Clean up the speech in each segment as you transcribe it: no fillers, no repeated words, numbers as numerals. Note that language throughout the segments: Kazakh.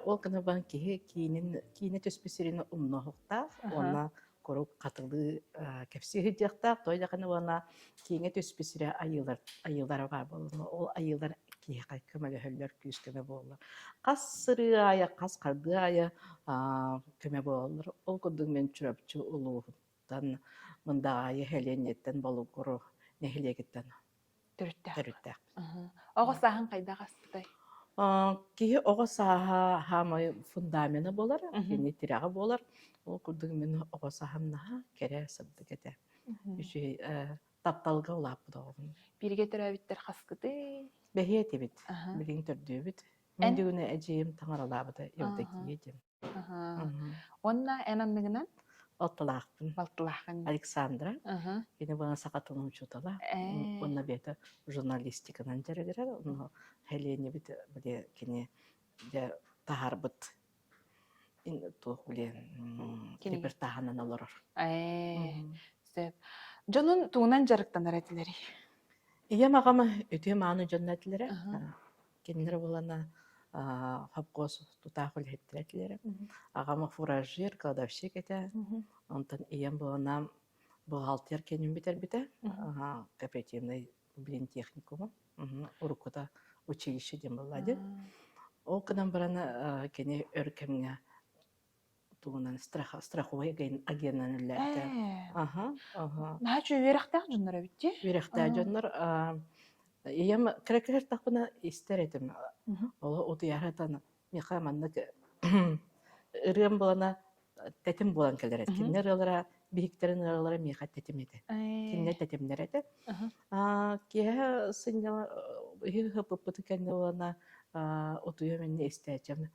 ол кына бан кини төспүсүрүнө умнохта она корук катылы кепси хыдjakта той жаканы она киңе төспүсүрө айылдар бар болну ол айылдар киһи көмөгө хөллөр күскөмө боллар кас сырыая кас кардыая көмө боллар ол кудуң мен чүрөпчү улууттан мындагайы хеленеттен болгору нехилегиттен төрүттэ Оҕосааһын хайдах аспытай. Киһи оҕо сааһа хаамай фундамена болар, кини тирэҕэ болар. Ол курдук мен оҕо сааһамнаһа кэрэ сырдык этэ. Үчү тапталга улааппыт оҕобун. Бириге төрөбүттер хаскыты. Бэһиэ тибит, билиң төрдүүбүт. Мен дүүнэ эжиим таҥаралаабыта евдокия дем. Онна энанныгынан Отталаахпын. балтылаахын. Александра. Кини бана сакатын учутала. Онна бета журналистиканан жарыгыра. Онна Хелене бит биле кини де тахарбыт. Туох биле репортажынан олорор. Сөп. Жонун туунан жарыктанар этилери. Ия магама өтө мааны жоннатилере. Кинилер болана хапкос тутахул хеттилере. Агама фуражир, кладовщик эте. Онтан иям болана бухгалтер кенин бите. Кооперативный блин техникуму. Урукута училище дем боллади. Ол кынан барана кене өркемге туунан страховой агеннан үлләтте. Нахачу верахтах жоннора битти? Верахта жоннор иям крекер тахына истер этим. Ол утыяратан миха маннык ырым болана тетим болан келер эт. Кинер алара бихиктерин алара миха тетим эте. Кинер тетимнер эте. Кия сынjala хыппыты кенне болана утуя мен истечем.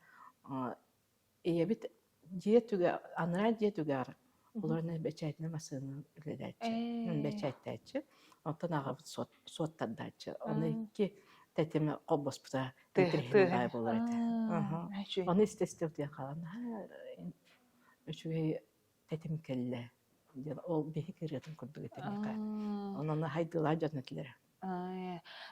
Ия бит диетүгө анара диетүгөр. Уларны бечайтны масыны үледәче. Бечайтачы. Онтан ага соттадачы. Оны ки тетеме кобоспута тетирхинай болар эте. Оны истестеп дия калам. Үчүгө тетем келле. Ол бехикеретін күрдігі тәмеқа. Онаны хайдыла жонатылар.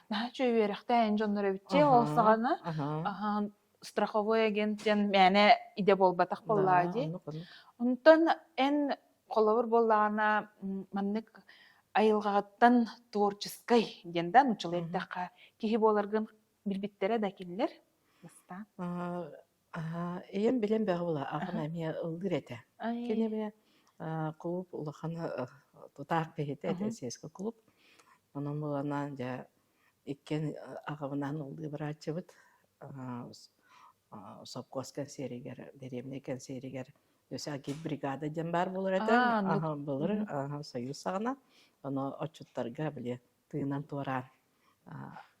Нахачу верахта эн жоннора битти олсағана. Страховой агенттен мәне иде болбатақ боллаади. Онтон эн қолавыр боллағана маннык айылғағаттан творческой дендан учылеттаққа кихи боларгын билбиттере да келлер. Эйем билен бәғы бола. Ағын әмия ылдыр әті. Кене бе клуб улахана тутақ бейті әтесескі клуб. Оның болана иккен ағымынан ұлды бір атчыбыт. Совхоз серигер, деревня серигер, өсі агит бригада ден бар болыр әті. Болыр, союз сағына. Оны отчуттарға біле тыынан туаран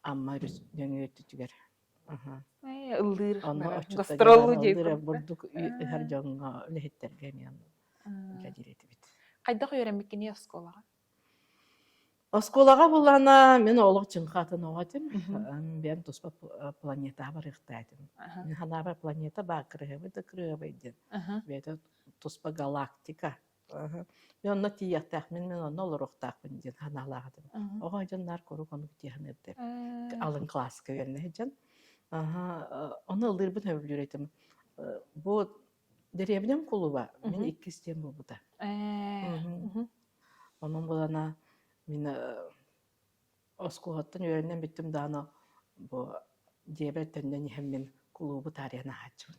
амма дөңі өттігер. Ылдыр, гастролу дейіп. Ылдыр бұрдық үйер жоңға өліхеттерге мен үләдіреті бет. Қайдақ үйеренбеккені осколаға? Осколаға болана мен олық чынқатын оғатым. Мен тұспа планета бар иқтайдым. Мен хана бар планета бар кірі бейден. Бейді тұспа галактика. Мен оны тияқтақ, мен оны олыр оқтақпын ден ханалағадым. Оға жонлар көрі қоны күтеғін ердер. Алын классика веріне жон. Оны ылдырбын өвілер етім. Бұл деревнем құлыба, мен иккістен бұл бұда. Оның болана мен осколаттан өрінен біттім даны бұл дебір төннен еммен құлыбы тарихына хатшым.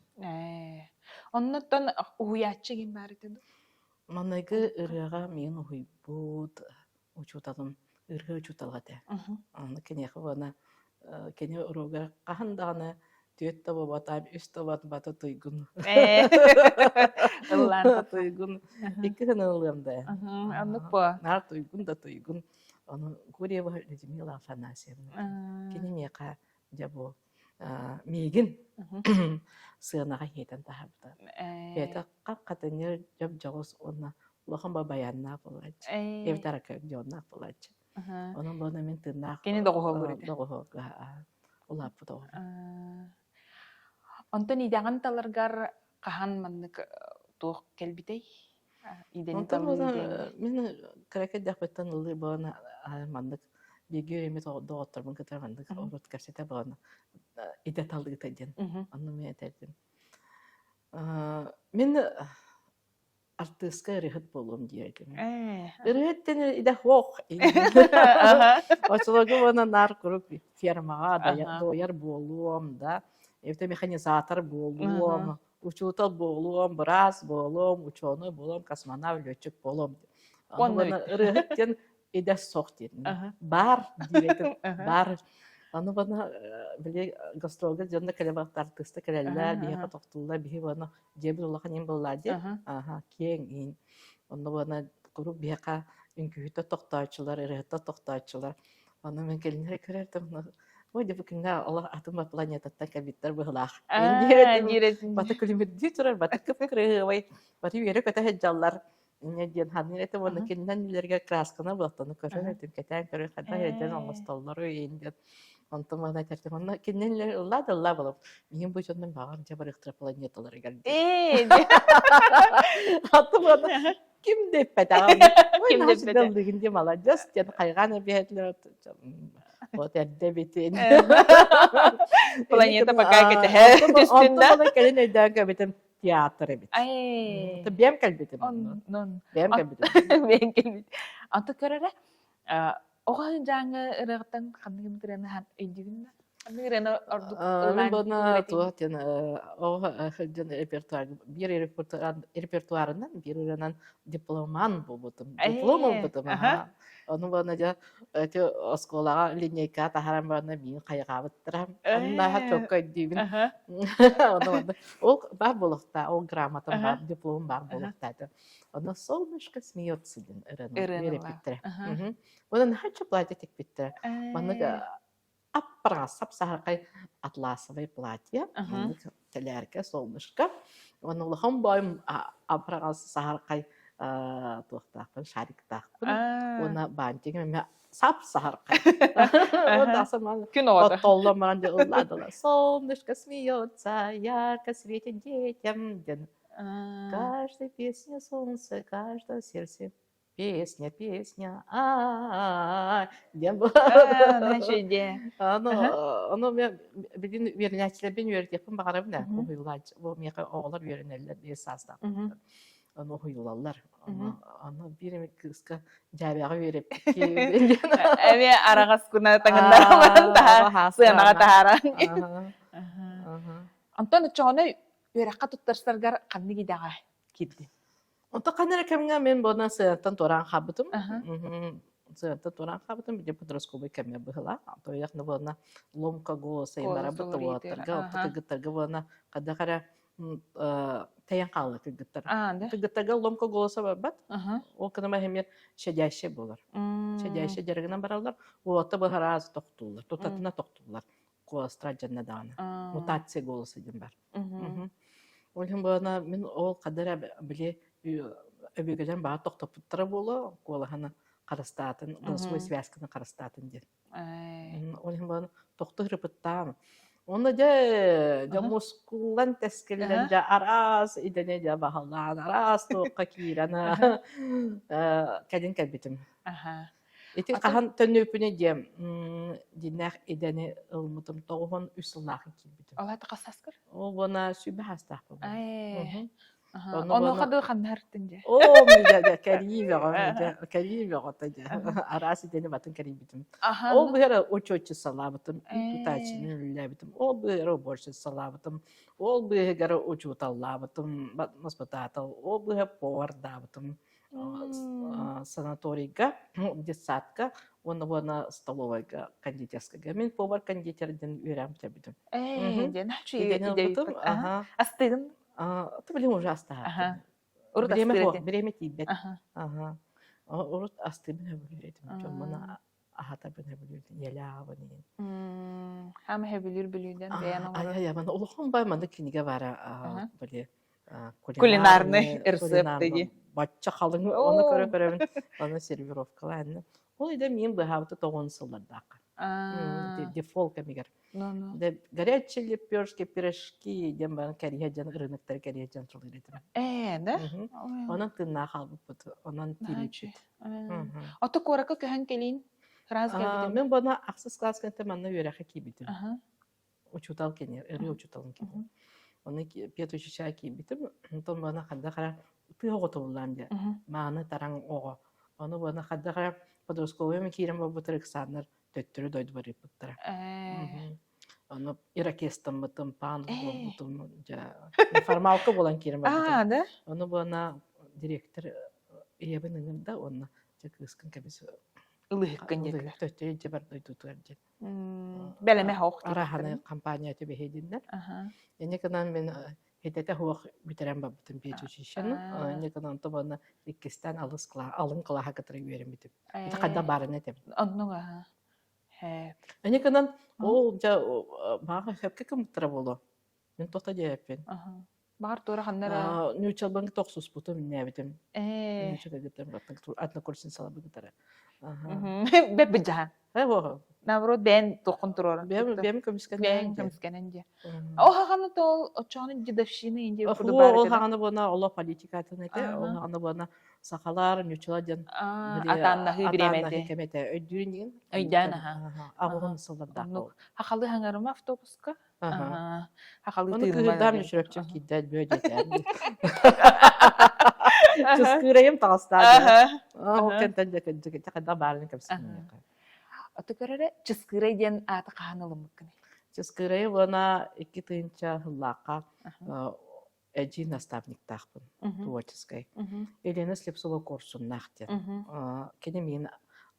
Оннаттан ұйатшы кен бәрі деді? Манайғы ұрыға мен ұйбуд ұчуталым, ұрғы ұчуталғады. Оны кенеқі бана, кене ұрыға қағындағаны түйет табы батам, үст табатын баты тұйгын. Ұллан тұйгын. Екі ғын ұлғымда. Анық ба? Нар тұйгын да тұйгын. Оны көре бар Людмила Афанасьевна. Кене меқа жабу мегін сығынаға етін тағапты. Бәді қап-қатынер жап жағыз оны ұлығын ба баянна болады. Евтара көк жоғына болады. Оның бұны мен тыңнақ. Кені доғығы көреді. Доғығы ұлапы доғы. Онтон идеған таларғар қахан маннық туық келбітей? Онтон бұны мен кәрекет дәқпеттен ұлы бұны маннық беге өремет доғыттырмын кітір маннық орут кәрсеті бұны иде талдығы тәден. Оны мен әтәрдім. Мен артыстка ырыхыт болуым диэрдим. Э. Ырыхыттен иде хох. Ага. Очологу вона нар куруп фермага да Ага. дояр болуом да. Эвте механизатор болуом, Ага. учутал болуом, брас болуом, ученый болуом, космонавт, летчик болуом. Аны Онно вона бит. ырыхыттен иде сох дирдим. Ага. Бар диретим, Ага. бар. Аны вона биле гастролга жонда келебактар тыста келеллер, бие Ага. катоктуллар, бие вона жебил улахан ем боллади. Ага. Ага, кең ин. Онно вона куруп биека үңкүһүтө токтоочулар, ырыхыта токтоочулар. Аны мен келинер көрөрдүм. Ой, деп күнгө Аллах атыма планетаттан кабиттер быһылаах. Эн диретим. Бата күлүмүрдү турар, бата кыпкырыбай. Бата үйөрө көтө хеджаллар. Не ден ханны это вона келинен билерге красканы булаттаны көрөрдүм. Кетен көрөр хата хеджен оңостоллар үйүндө. Онтон мана тертем. Онно келинен ладалла болуп. Мен бу жондан багам жабырыктыр планеталар geldi. Атыманы ким деп бетагам. Ой, Ким деп бете? нашталдыгынде молодец, ден кайганы бетлер. Вот я дебетин. Планета пока кетеһе түстүндө. Онтон келин эдәгә битем театр бит. Ай. Бем калбитем. Нон. Бем калбитем. Мен келбит. Анты көрөрө. Оған жаңы ырыгытан кандыгын кыраны хан эйдигин. Кандыгын ордук. Мен бана туатен жан репертуарынан бир ырынан дипломан болбутум. Диплом болбутум. Onu bana ja öte oskolaga lineyka taharam bana min kaygabyttırам. Anna çok köydübün. Onu bana o бар болукта, o грамотам бар, диплом бар болукта. Она солнышко смеется дин репетитер. Onun haçı платье тек биттер. Bana аппара сапсаркай атласовое платье. Телярка солнышко. Onu лахам байм аппара саркай туохтаахпын, шариктаахпын. Оны бантиге мен сап-саркай. Онда сама Күн оғады. Толломан де улладыла. Солнышко смеется, ярко светит детям. Каждой песня солнце, каждое сердце. Песня, песня. Onu ben bilin verençler öğretip bakarım ne? O huylar, o meka oğlar öğrenirler diye sazda. Onu huylarlar. Onu bir kızka cevabı verip ki Эми арагас күнә таңында та сыйнага тахара. Антон чоны үрәккә туттырсаргар канны гидәгә китти. Онта канара кемгә мен бона сыйттан торан хабытым. Сыйттан торан хабытым бит подростковый кемгә быгыла. То якны бона ломка голоса им барабыты ватырга, тыгыттырга бона кадагара таян калды тыгыттыр. Тыгыттырга ломка голоса бат. Ол кына хемер шәҗәшә булыр. Шәҗәшә дәргенә баралар. Уатта бахараз токтулар. Тотатына токтулар. Костра җаннаданы. Мутация голосы дим бар. Олым бана мен ол кадара биле өбөгөлөн баа токтоптура боло, колахана карастатын, голосовой связканы карастатын дер. Олым бана токтурыпыттам. Оны да мускуллан тескеллен да арас идене да бахаллан арас токка кирана. Кадин кабитим. Эти кахан төнөпүнө дем динах идене ылмытым тогон үсүлнахын килбитим. Алай тагасаскыр. Ол бана сүбө хастак. Оны хады ханнартын же. О, мида карибе готаja. Арас идене батын карибитим. Ол бера очочу салабытым, тутачын лебитим. Ол бера борчу салабытым. Ол бера очуталлабытым, маспататал. Ол бера повардабытым. Санаторийга, детсадка, оны столовойга, кондитерскага. Мен повар кондитерден үйрәм тебидим. Начи идея. Астыгын. Ты блин уже остался. Время тибет. Урут астыбын өбүлүрөтүм. Жомана ахата бын өбүлүрөтүм. Ялабын. Хам хөбүлүр бүлүдөн бэяна. Ай, мен улухан бай манда киниге бара биле кулинарный рецепти. Бачча халың оны көрөбүн. Аны сервировкаларны. Ол иде мен бахавты 9 сылдардак. Дефолт кемигер. Да горячие лепешки, пирожки, дем бан карьяджан рынокта карьяджан чулырыдым. Да? Онан тынна халбыт, онан тиличит. Ото корака көһөн келин. Раз келбитим. Мен бана аксыз класс кенте манна үйрәхе кибитим. Учутал кенер, ыры учуталын кенер. Onu piyatuşu şaki bitim. Ondan bana kadar tüy oğutu bulanca. Mağını taran oğu. Onu bana kadar Podoskova'ya mı kirim bu tırıksanlar töttürü doydu var yapıttıra. Onu Irakistan bıtım, Pandu bıtım. Formalka bulan kirim bıtım. Da. Onu bana direktör yabının da onu kıskın kabisi. Ilıhıkkın dediler. Töttürü ceber doydu tuarca. Beleme hoğuk. Arahanı kampanya tübehedinden. Yani kadar ben hedete hoğuk bitiren babıtım piyatuşu işini. Yani kadar da bana Rikistan alın kılaha katırı verim bitip. Bir kadar barı ne tabi. Onun aha. He. Yani kadar o bana hepke kımıtıra bolu. Ben tota cevapin. Bahar doğru hanlara. Nüçal bank toksus butum ne bitim. Ee. Nüçal gittim atna kursin sala bugütara. Bebe jahan. Ha ho. Navrot ben dokun turuyorum. Benim komisken. Ben komiskenence. O hakanı da o çağının cidafşini ince kudu barı. O hakanı bana Allah politikatını ete. O hakanı bana sakalar nüçalacan. Atandahi biremedi. Atandahi kemete. Ödürünün. Öydän aha. Ağın sıllarda. Hakalı hangarım avtobuska. Hakalı Onu tığırma. kıhırdan müşüröpçüm ki de böyle derdi. Çıskırayım tağıstardı. O kenten de kadar barını kapsın. Atıkarara çıskıray diyen atı kahanalım mıkkını. Çıskırayı bana iki tığınca hıllaqa эджи наставник тахпын творческой. Елена Слепцова курсын нахтен. Кене мен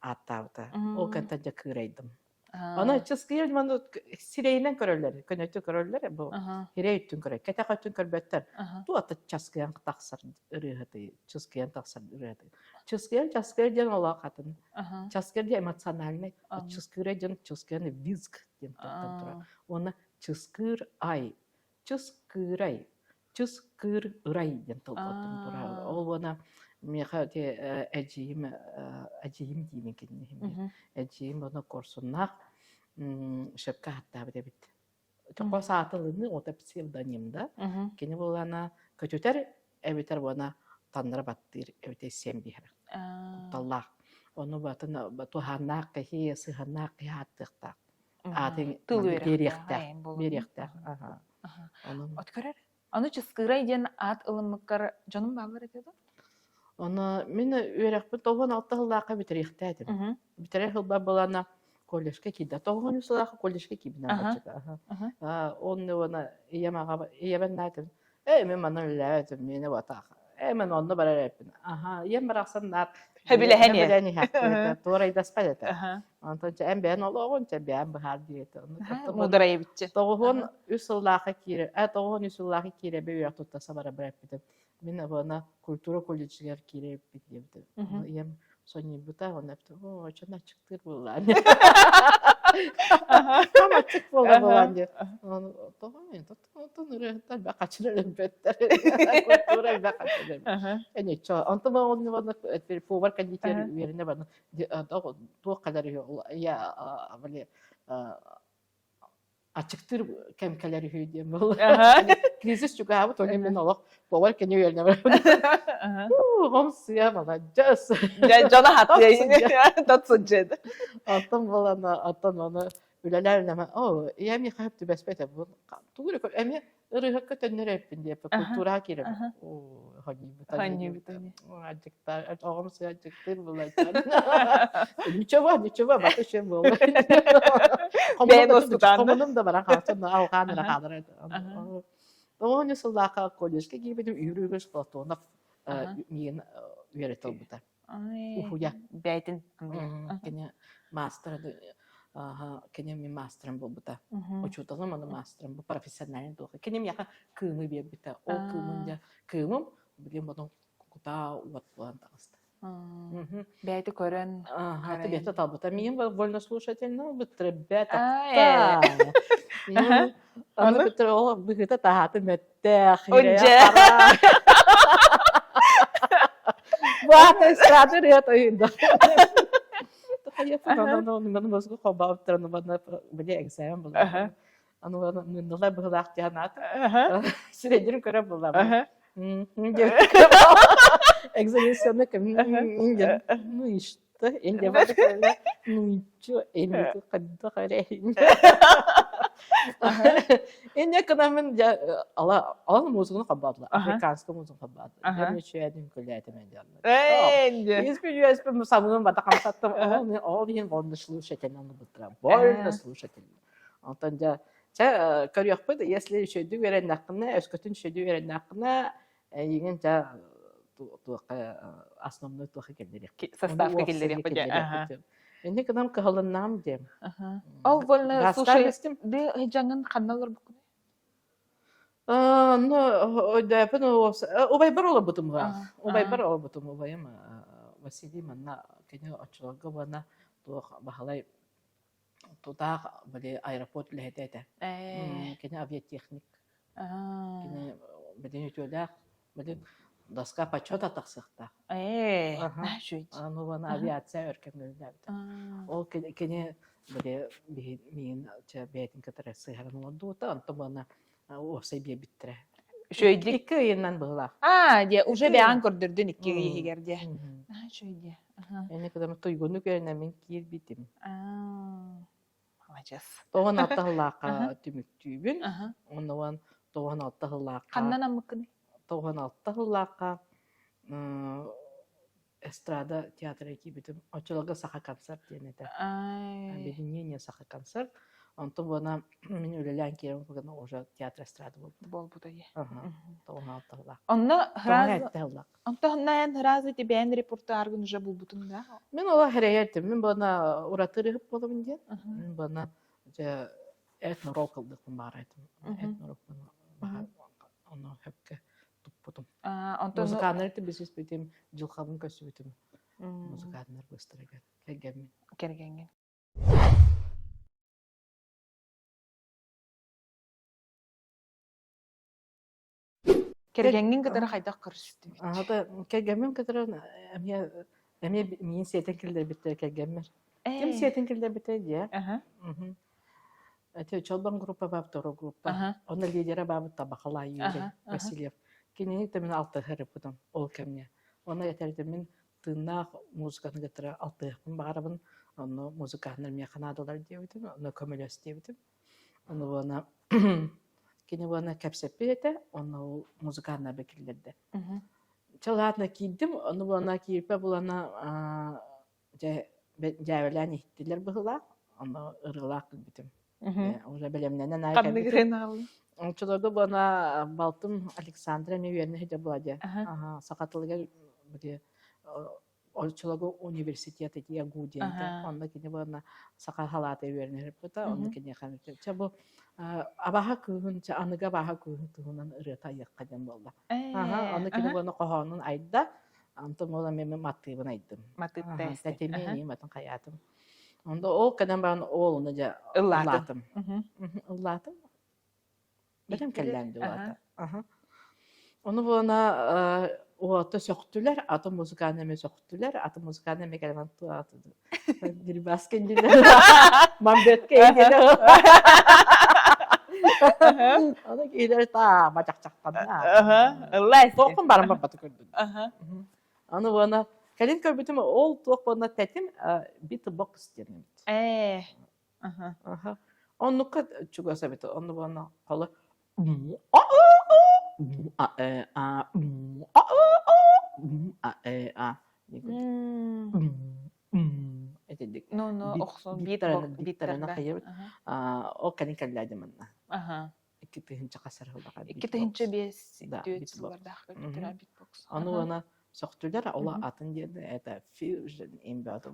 аттавды. Ол кантанжа кырайдым. Ana çıskıyır manı sireynen körürler, könötü körürler bu. Hireytün körür, ketakatün körbetler. Tu atı çıskıyan taksar ırıhıdı, çıskıyan taksar ırıhıdı. Çıskıyan jan ola katın. Çıskıyan jan emosyonalne, çıskıyan jan çıskıyan vizk diyen tura. Ona çıskır ay, çıskıray, çıskır ıray diyen tura. Ol bana Meka te eciyim diyeyim kendine. Eciyim bana korsunlar. Şapka hatta bir de bitti. Çok o saatlığını o da psevdonimda. Kendi bulana kötüler eviter bana tanrı battır evite sembihar. Allah. Onu batına batu hanak ki sıhanak ki hattıkta. Adın birikte. Otkarar. Onu çıskıray diyen at ılımıkkar canım bağlar ediyordu. Ona men öğretmen toğun altı hıllaqa bitiriktedim. Bitirer hılba bulana kolleşke kida. Toğun üsulaqa kolleşke kibina açık. Onu ona yemen natim. Men mana latim meni vata. Men onu bara repin. Yem bıraksan nar. Hebile heni. Hebile heni. Toray daspalete. Antonca en ben oğun ben bahar diyeti. Mudaraya bitçi. Toğun üsulaqa kire. Toğun üsulaqa kire bir yurt tutsa bara bırakıdım. Мен бана культура колледжге кирип кетти. Ем сони бута онапты. О, чана чыктыр булан. Кама чык булан деп. Тоғын тон үрөттөр бакачылар беттер. Культура бакачылар. Эне чо, антыма оны бана повар кондитер верине бана. То кадар я авле açıktır kemikeleri hüydüğüm bu. Krisis çok abi to hemen Allah bavar kenyo yerine var. Hamsiya bana just. Cana hatta tatsıcıydı. Attan onu ülelerle ama o yemi hepti besbete bu. Tuğru ko emi ırı hakikaten nereye yapın diye kultura hakirim. O hani bu tane. O acıktar hamsiya acıktır bulan. Niçova bak şey bu. Komunum da bana kalsın da avkanlara kalır. Onun yıllarda kolejde gibi bir yürüyüş platformuna yeni üyetim bu da. Uhuya. Beytin. Kene master kene mi masterım bu da. O çocuklarım onu masterım bu profesyonel doğru. Kene mi yaka kımı bir bita. O kımınca kımım biliyorum bunu kuta uvat tağısta. Бәйті көрін. Ты бета талбыта. Мен вольнослушательно бітірі бета. Оны бітірі ол бұғыта тағаты мәтті. Онже. Бұғаты сұрады рет ойында. Мен мұзғы қоба өптіріні бана біле экзамен болды. Оны мұндылай бұғылақ жанат. Средерін көрі болды. Экзаменационный комиссия. Ну и что? Я не могу сказать. Ну и что? Я не могу сказать. Инне кына мен ала музыканы кабатла. Ага. Африканский музыка кабатла. Ага. Я мечтаю кулять мен дядла. Энди. Если самым бата камсаттым, мен вольно слушатель аны бутрам. Вольно слушатель. Антон да көрөк бит, если шөйдү берен накына, өскөтүн шөйдү берен накына, еген да основной туха келдерек. Составка келдерек бит. Ага. Энди кынам кылыннам дем. Ага. Ол вольно Гастар слушай. бестим. Де жаңын каналар бу. Ну, да, убай бар ола бутумга. Убай бар ола бутум, убайым Василий манна кене очолга бана тух бахалай туда были аэропорт летете. Кене авиатехник. Кене беден ütөлак, беден доска почета таксыкта. Нәшүй. Ну, вона авиация өркемлөлдәп. Ол кене беде мен бетин катары сыгырын олдута, антон бана осай бе биттре. Шөйдик. Икки ыйыннан быгыла. Де уже бян көрдүрдүн икки егерде. Нәшүй. Эне кадам тойгону көрүнө мен киир битим. Молодец. Тоғын аттығылақа түміктүйбін. Онуан тоғын аттығылақа. Қаннан амықыны? Тоғын аттығылақа эстрада театры кибитим. Очылығы сақа концерт денеті. Объединение сақа концерт. Онтон бұна мен өлелән керім бұғына уже театр эстрада болды. Бол бұда е. Тоғын аттығылақа. Онна разы тебен репорты аргын уже бұл бұтында? Мен ола хәрәйердім. Мен бұна уратыры ғып болым ден. Мен бұна этнорок қылдықпын бар айтым. Этнорок бұна оны хөпке тұппытым. Музыканырды біз еспетім, жылқабын көсі бітім. Музыканыр бұстырыға кәгенмен. Кәргенген. Кәргенген кітірі қайдақ көрсетті? Кәгенмен кітірі мен сетен келдер бітті кәгенмен. Кем сетен келдер бітті де? Это чолбан группа баб, вторая группа. Он лидера бабы Табахала Юрий Васильев. Кененик то мен алты хыры потом ол кемне. Оны етерді мен тына музыканы гетре алты хын барабын. Оны музыканы мен канадалар дебитим, оны көмөлөс дебитим. Оны бана кене бана кепсеппе ете, оны музыканы бекилдерди. Чалатна кийдим, оны бана кийипе булана жайвелен иттилер быгыла, оны ырылак битим. Уже белемненен айка битим. Қанны алын? Чолорга бана балтым Александра неверно хеде бладе. Сакатылыга биде Чолорга университети тия гуденте. Онда кине бана сакат халаты верне репута, онда кине ханты. Чабо абаха күн, аныга баха күн туһунан ырыта яккаден болду. Онда кине бана кохонун айда, антым мола мен маттыбын айдым. Маттыбын. Тетемени матын каятым. Онда ол кадан бана олуну жа ыллатым. Ыллатым. Берем келленди вата. Onu bana o söktüler, atı müzikaneme söktüler, atı müzikaneme gelmen tuatı. Bir baskendiler. Mambet keydiler. Onu gider ta macak-caktan. Allah. Tokun barım batı gördüm. Onu bana kelin körbütüm ol tok bana tetim beatbox dedim. Onu kad çuga sabit. Onu bana hala No, oxson beatbox kayıp. O kadın kallaydı bana. İki tığınca kasar oldu. İki tığınca bir düet vardı. Beatbox. Onu bana söktüler. Allah atın diye de fusion imbatı.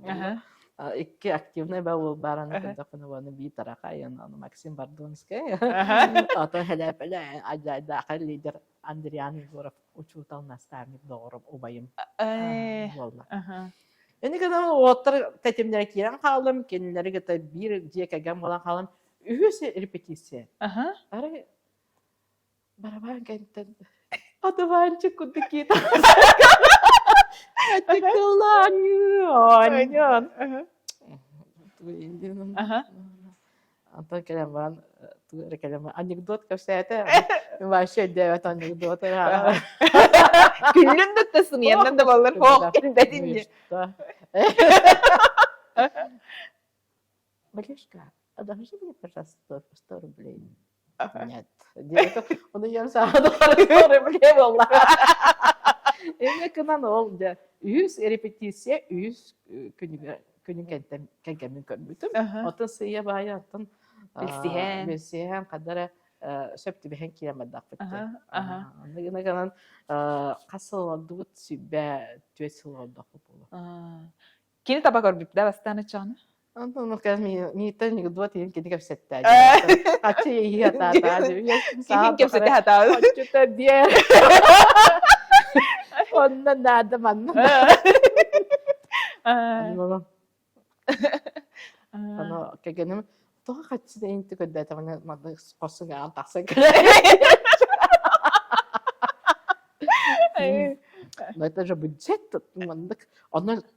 İki aktifne ben baranı kadar bana bir taraka yani Maxim Bardonski. Atın hedefle acayip dakika lider Andrian Gorov uçutal nastavnik doğru obayım. Vallahi. Yani kadar otur tetimlere kiran kaldım, kendileri gete bir diye kagam falan kaldım. Ühüse repetisyon. Ara baraban kenten. Adıvan çıkıdı kita. Açıkılan oynuyor. Anton kelaman, tu kelaman anekdot kapsayete. Başka devet anekdot. Güllün noktasını yandan da ballar hok dedince. Böyle Олежка, одолжи мне, пожалуйста, 100 рублей. Нет. Директор, onu yarım saat sonra bile valla. Emre kınan oldu. 100 repetisiye 100 künügen kömbütüm. Otun sıyıya bayatın. Bilsihen. Bilsihen kadar söptü bihen kilemedak bitti. Aha. Ne kanan kasıl oldu sübbe tüesıl oldu. Kini tabak orbipte bastane çanı. Ondan sonra mi tane gudvat yedim kedi kapsette. Kaçı iyi hata Kimin kepsete hata? Açıkta diye. Ondan da adam anlamadım. Anlamadım. Ano kaganim to kaçı da inti kadar tamam madde kosun ya taksa Но это же бюджет,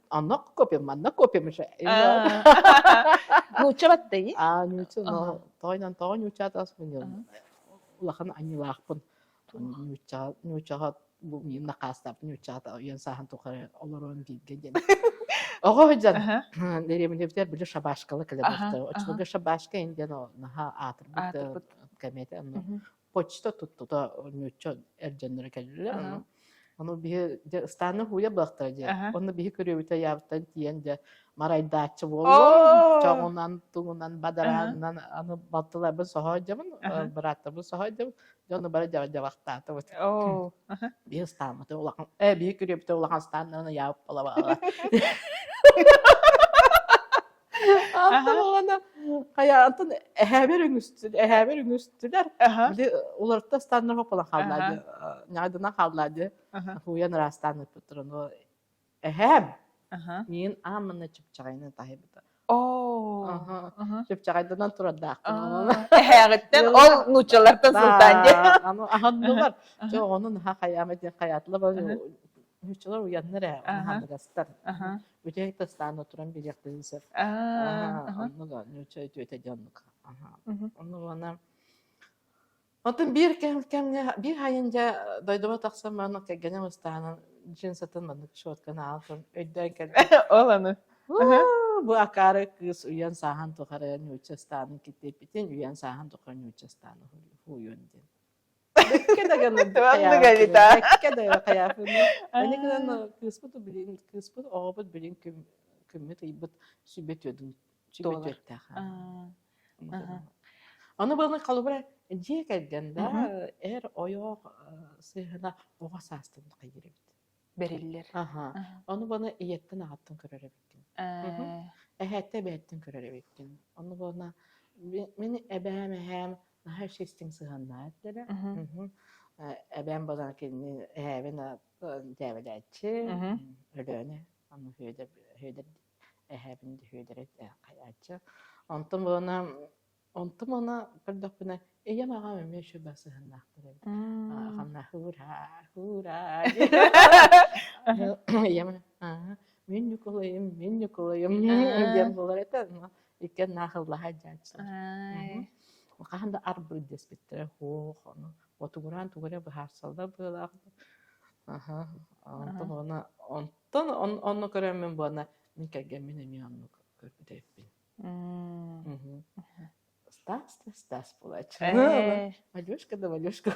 оно копимош. Ну, чабаттай. Нүүчэ но тойнан нүүчатаас мөн улахан анилаахпын нүүчаат бу минна кастап нүүчаат ян сахан тухары олорон гидген. Ого жан неремневтер биле шабашкалы келебесте. Очуга шабашка инден наха атыр бит кемете. Почта тутту да нүүчө эрженнер келелер. Onu bir de stanı huya baktıracak. Onu bir körüyor bir yaptan diyen de maraydaçı oldu. Çoğundan tuğundan badarandan anı battılar bu sahacımın bıraktı bu sahacım. Onu böyle cevap tahtı. Bir stanı da olan bir körüyor bir olan stanını yapıp bala. Anlamına hayatın eheberin üstüler. Bir ulartta standlar hopalan kaldı. Nereden kaldı? Huyan rastan putrunu. Ehem. Min amına çıpçayını tahibita. Çıpçaydan turada. Ehegitten ol nuçalardan sultanca. Ama ahandılar. Çok onun hayametin hayatla böyle nuçalar uyanır ya. Ahandılar. Bütün tastan oturan bir yaklaşır. Onu da nuçay tüyte canlık. Onu bana Otun bir hayınca doyduma taksam bana kegene mustanın cin satılmadık şortkanı altın ödden geldi. Olanı. Bu akarı kız uyan sahan tokaraya nüçestanı kitleyip bitin uyan sahan tokaraya nüçestanı huyundin. Dekke de ganı kıyafını. Dekke de kıyafını. Beni kadar kısmı bilin kısmı oğubut bilin kümmü tıyıbıt sübet yodun. Sübet yötte. Onu bana kalıbıra diye geldiğinde eğer o yok sığına oğa sastığını kayırıbdı. Beriller. Onu bana iyetten attın körerebittin. Ehette behettin körerebittin. Onu bana beni ebem hem her şey istin sığınlar ettiler. Ebem bana kendini ehevine devletçi. Öyle onu hüder ehevin hüder kayarçı. Ontum ona kırdapına eyamağa meşhur basıhınlaktır. Kanna hura. Eyama men yukulayım diyen bolar eter. İkken nahıllaha jaçlar. Wakahanda arbu desbitre ho onu. Otuguran baharsalda böyle. Ontum göremem bana nikagem onu körpüdepin. Стас булач. Малюшка да малюшка.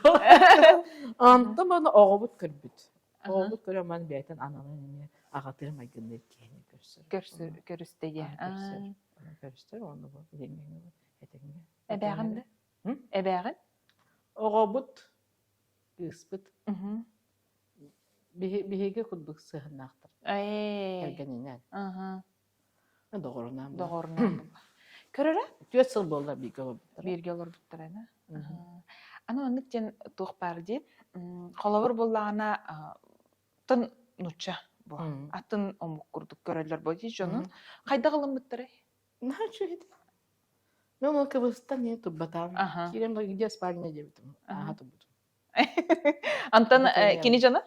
Анда мана оғубут көрбүт. Оғубут көрөмөн бейтен ананын эме агатыр майгынды кени көрсөр. Көрүстеге. Көрсөр onu bu bilemiyorum. Etenge. Эбягында? Эбягын? Оғубут кыспыт. Биһиге куддук сыһыннаактыр. Эргенинен. Doğrunан. Көрөрө? 4 yıl bollar Birge olur bittirene. Ana onluk jen tuğ бар дейт. Холовор боллагана тын нуча бу. Атын омук курдук көрөлөр бо дейт жонун. Кайда кылым биттире? Начо еді. Мен ол кыбыстан не туббатам. Кирем да где спальня дебитим. Туббутум. Антан кини жона?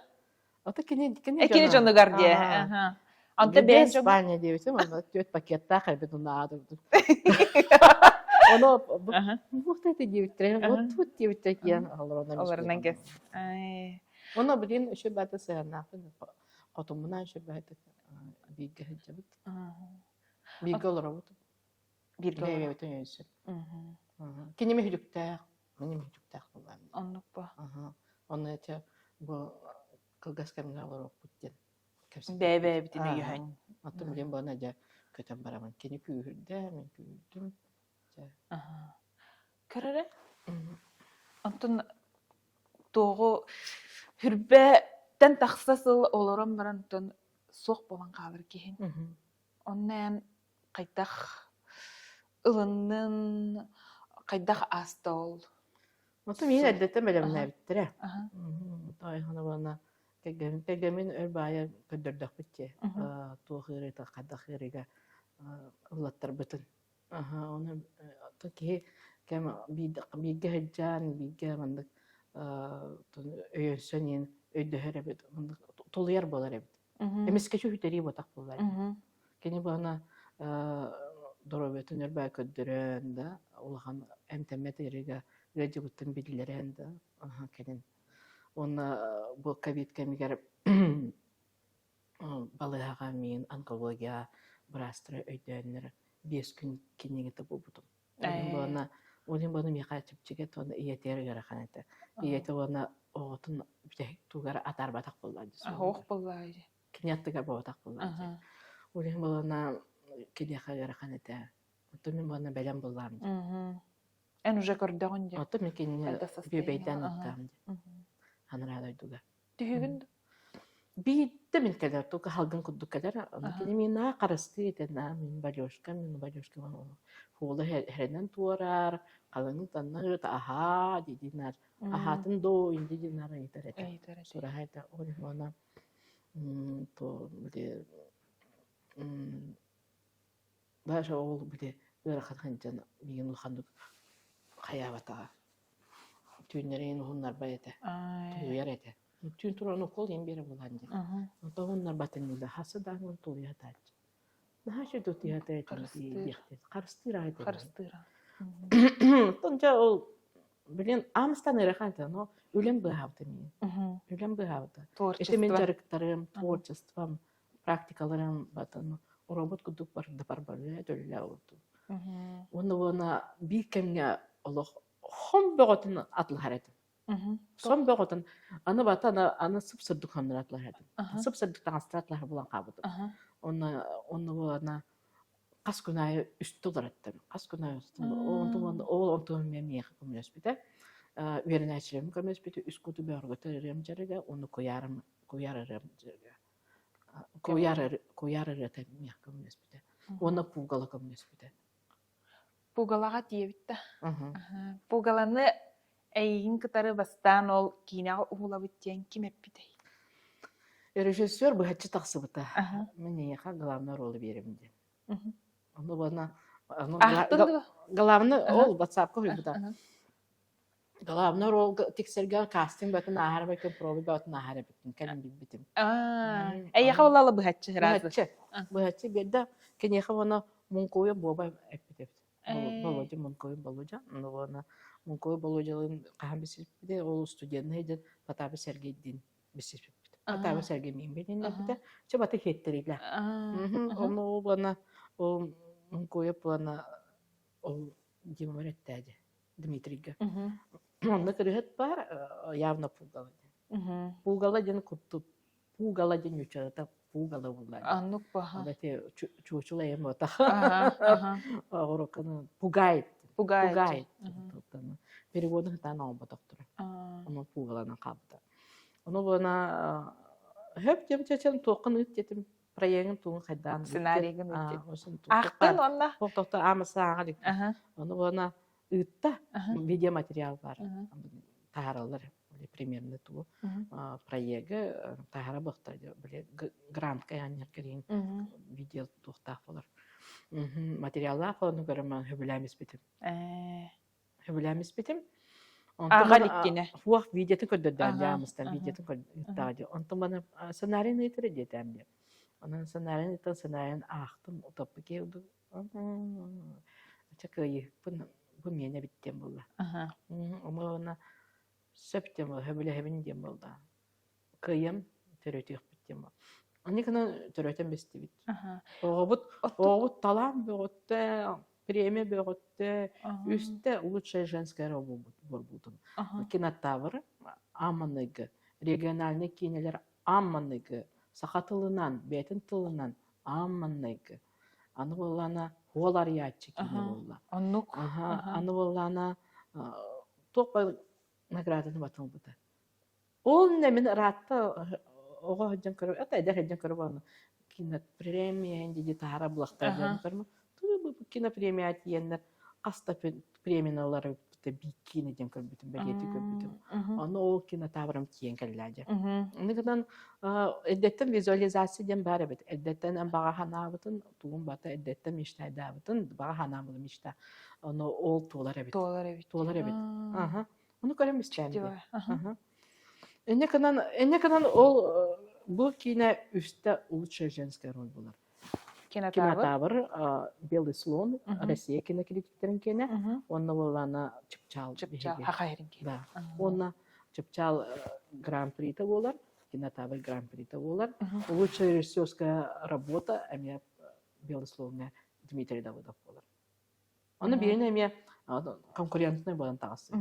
Ата кини жона гардия. Anta ben çok spanya diyeceğim ama 4 pakette kaybet onu aldım. Onu muhtemelen diyeceğim. O tut diyeceğim Allah'ın kes. Onu bilin şu batı sehnafın. Otomunan şu batı bir gehcebet. Bir gol robot. Бирге олорон. Бәйбәйтен өйсін. Мгм. Кенеме хүліктәк, менеме хүліктәк болған. Оннук бу. Оны әте бұл кылгас кәміне алыр оқпыттен. Бәйбәй битине йөһән. Аттым білем бұны әде көтен барамын. Кені күйірді, мен күйірдім. Көрөрө? Онтон тоғы хүрбәттен тақсасыл олорон баран тон соқ болан қалыр кейін. Оннан қайдақ ылыннын қайдақ астол. Ото мен әдеттен бәлемін әбіттірі. Тайханы бұны кәгемін өр бая көдірдік бітте. Туғы ғырыға, қадақ ғырыға ұлаттар бұтын. Оны тұки кәм бейге ғыджан, бейге мандық өйінсөнен өйдіғыр әбіт. Толыяр болар әбіт. Эмеске чүхүтери ботак болар. Кені бұны дұрабетін өрбай көддірін да, олған әмтәмет еріға ғаджы бұттын білділерін да, кәнін. Оны бұл кәбет кәмігер балыға мен онкология бірастыры өйдәнір 5 күн кенегеті бұл бұтым. Оның бұны меқа түпчіге тоны иетері ғара қанеті. Иеті оны оғытын туғары атар батақ болады. Оқ болады. Кенеттігі батақ болады. Оның бұны кедеқа ғара қанеті. Оты мен бұны бәлем боларым. Ән уже көрдіғын де. Оты мен кеніне бейбейден ұттағым де. Ханырады ойдуға. Түйігінді? Бейді мен кәдер, тұғы халғын күдді кәдер. Кені мен қарысты етен, мен балешка фулы хәрінен туарар, қалының таннағы аха дедінар. Ахатын дойын дедінар айтар әті. Сұра әті, оны баша ол біле өрі қатқан жан меген ұлқандық қаябатаға. Түйінерейін ұғынлар бай әті, тұлуяр әті. Түйін тұраны қол ең бері болған де. Онта ұғынлар батын елді хасы даңын тұлуя тәді. Наға шөді тұяты әті қарыстыра әті. Қарыстыра. Тонча ол білен амыстан ұрықан әті, өлем бұғауды мен. Өлем бұғауды. Әті мен жарықтарым, творчеством, практикаларым батын. Робот күдік барды бар-барды әтөлі ауырды. Оны бір кәмге олық хом бұғытын атылғар әті. Сон бұғытын, аны баты аны сұп-сырдық хамдыр атылғар әті. Сұп-сырдықтан астыр атылғар болан қабыды. Оны қас күнайы үсті олар әттім. Қас күнайы үсті. Ол онтығын мен меқі көмін өспеті. Верін әчірем көмін өспеті. Үс күті бәргіті үрем жарыға, оны көяр үрем жарыға. Көяр үрем меқі көмін өспеті. Оны пуғалы көмін өспеті. Пуғалаға тиебітті. Пуғаланы әйін кітары бастан ол кейінағы ұғыла бүттен кем әппеді? Режиссер бұғатшы тақсы бұта. Мен еқа главный ролы беремінде. Оны бұна... Главный ол WhatsApp-қа бұта. Главный рол тексерген кастинг бәтін ағары бәтін, пробы бәтін ағары бәтін. Кәлім бітім. Әйеқа олалы бұғатшы разы? Бұғатшы берді. Кен еқа оны мұнқойы боба әппеді. Болуджа, мұнқойы болуджа. Мұнқойы болуджалың қаған бісіппеді. Ол студентны еден Потапы Сергейден бісіппеді. Потапы Сергей мен берген әппеді. Чабаты хеттерейлі. Оны ол бұна, мұнқойы бұна, ол Димамар әттәді. Дмитрийға. Онда кірігіт бар, явно пуғалы. Пуғалы ден күтті. Пуғалы ден үчарыта пуғалы бұлар. Аннук баға. Онда чуғычылы ең бота. Орықаны пуғайт. Пуғайт. Переводың ғытан ауын ботақ тұры. Оны пуғалана қабыда. Оны бұна хөп дем чәчен тоқын үт детім проектін туғын қайдан. Сценарийгін үт. Ақтын онда? Тоқты амысы аңғалик. Оны бұна үтті видеоматериал бар. Тағаралар примерно ту проекті тағара бұқтар. Грантқа яңер керейін видео туқтақ болар. Материаллар қолыны көрімін хөбіләмес бітім. Хөбіләмес бітім. Ағалик кені? Фуақ видеоты көрдірді амыстан, видеоты көрдірді. Онтын бана сценарийны етірі детем деп. Onun senaryen ahtım utopik evdu. Çok iyi. Bu mene bittim bulla. Ama ona septem hebele hebin diyem bulla. Kıyım terötük bittim bulla. Onu kana terötem besti bit. Oğut talan bu otte премия бөгөттө үстө лучшая женская роль болбутун. Кинотавр амманыгы, региональный кинелер амманыгы, саха тылынан, бетин тылынан амманыгы. Аны боллана хуалар ячы кине болла. Оннук. Аны боллана тоқпай награданы батыл бута. Ол немен ратта ого хаджан көрө, ата эдер хаджан көрө баны. Кино премия инде тара булактар жандармы? Ту кино премия тиеннер каста премиялары бикини ден көрбүтүн, бәгети көрбүтүн. Аны ол кино таврым тиен келләҗе. Нигәдән эддәттен визуализация ден бар бит. Эддәттен бага ханабытын, тугын бата эддәттен миштайда бутын, бага ханабы мишта. Аны ол тулар бит. Тулар бит. Аны көрәм истәнде. Энеканан ол бу кино үстә лучшая женская роль булар. Кинотавр Белый слон, Россия кинокритиктерин кино, онна болана Чыпчал. Да. Онна Чыпчал гран-прита болар, кинотавр гран-прита болар. Лучшая режиссерская работа эме Белый слон Дмитрий Давыдов болар. Аны бирине эме конкурентный болан тагысы.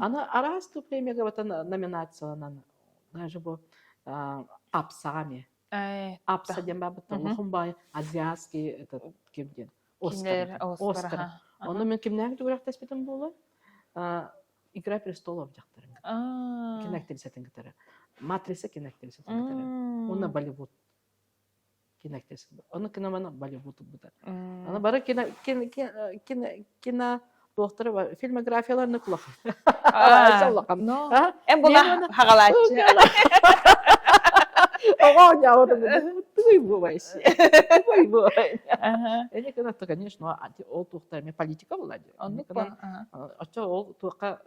Аны арасту премияга батан номинацияланан даже бу Апсагами. Апса ден бабытын лохумбай азиатский этот кимден Оскар. Оны мен кимнәр дурак таспитым булы? Игра престолов жактырын. Киноактриса теңгәре. Матрица киноактриса теңгәре. Оны Болливуд киноактриса. Оны киноманы Болливуд бута. Аны бары кино докторы фильмографияларны кулак. Эм була хагалачы. Ого, я вот ты бываешь. Ты бываешь. Это когда-то, конечно, ол тухтарме политика была. Он ача ол тука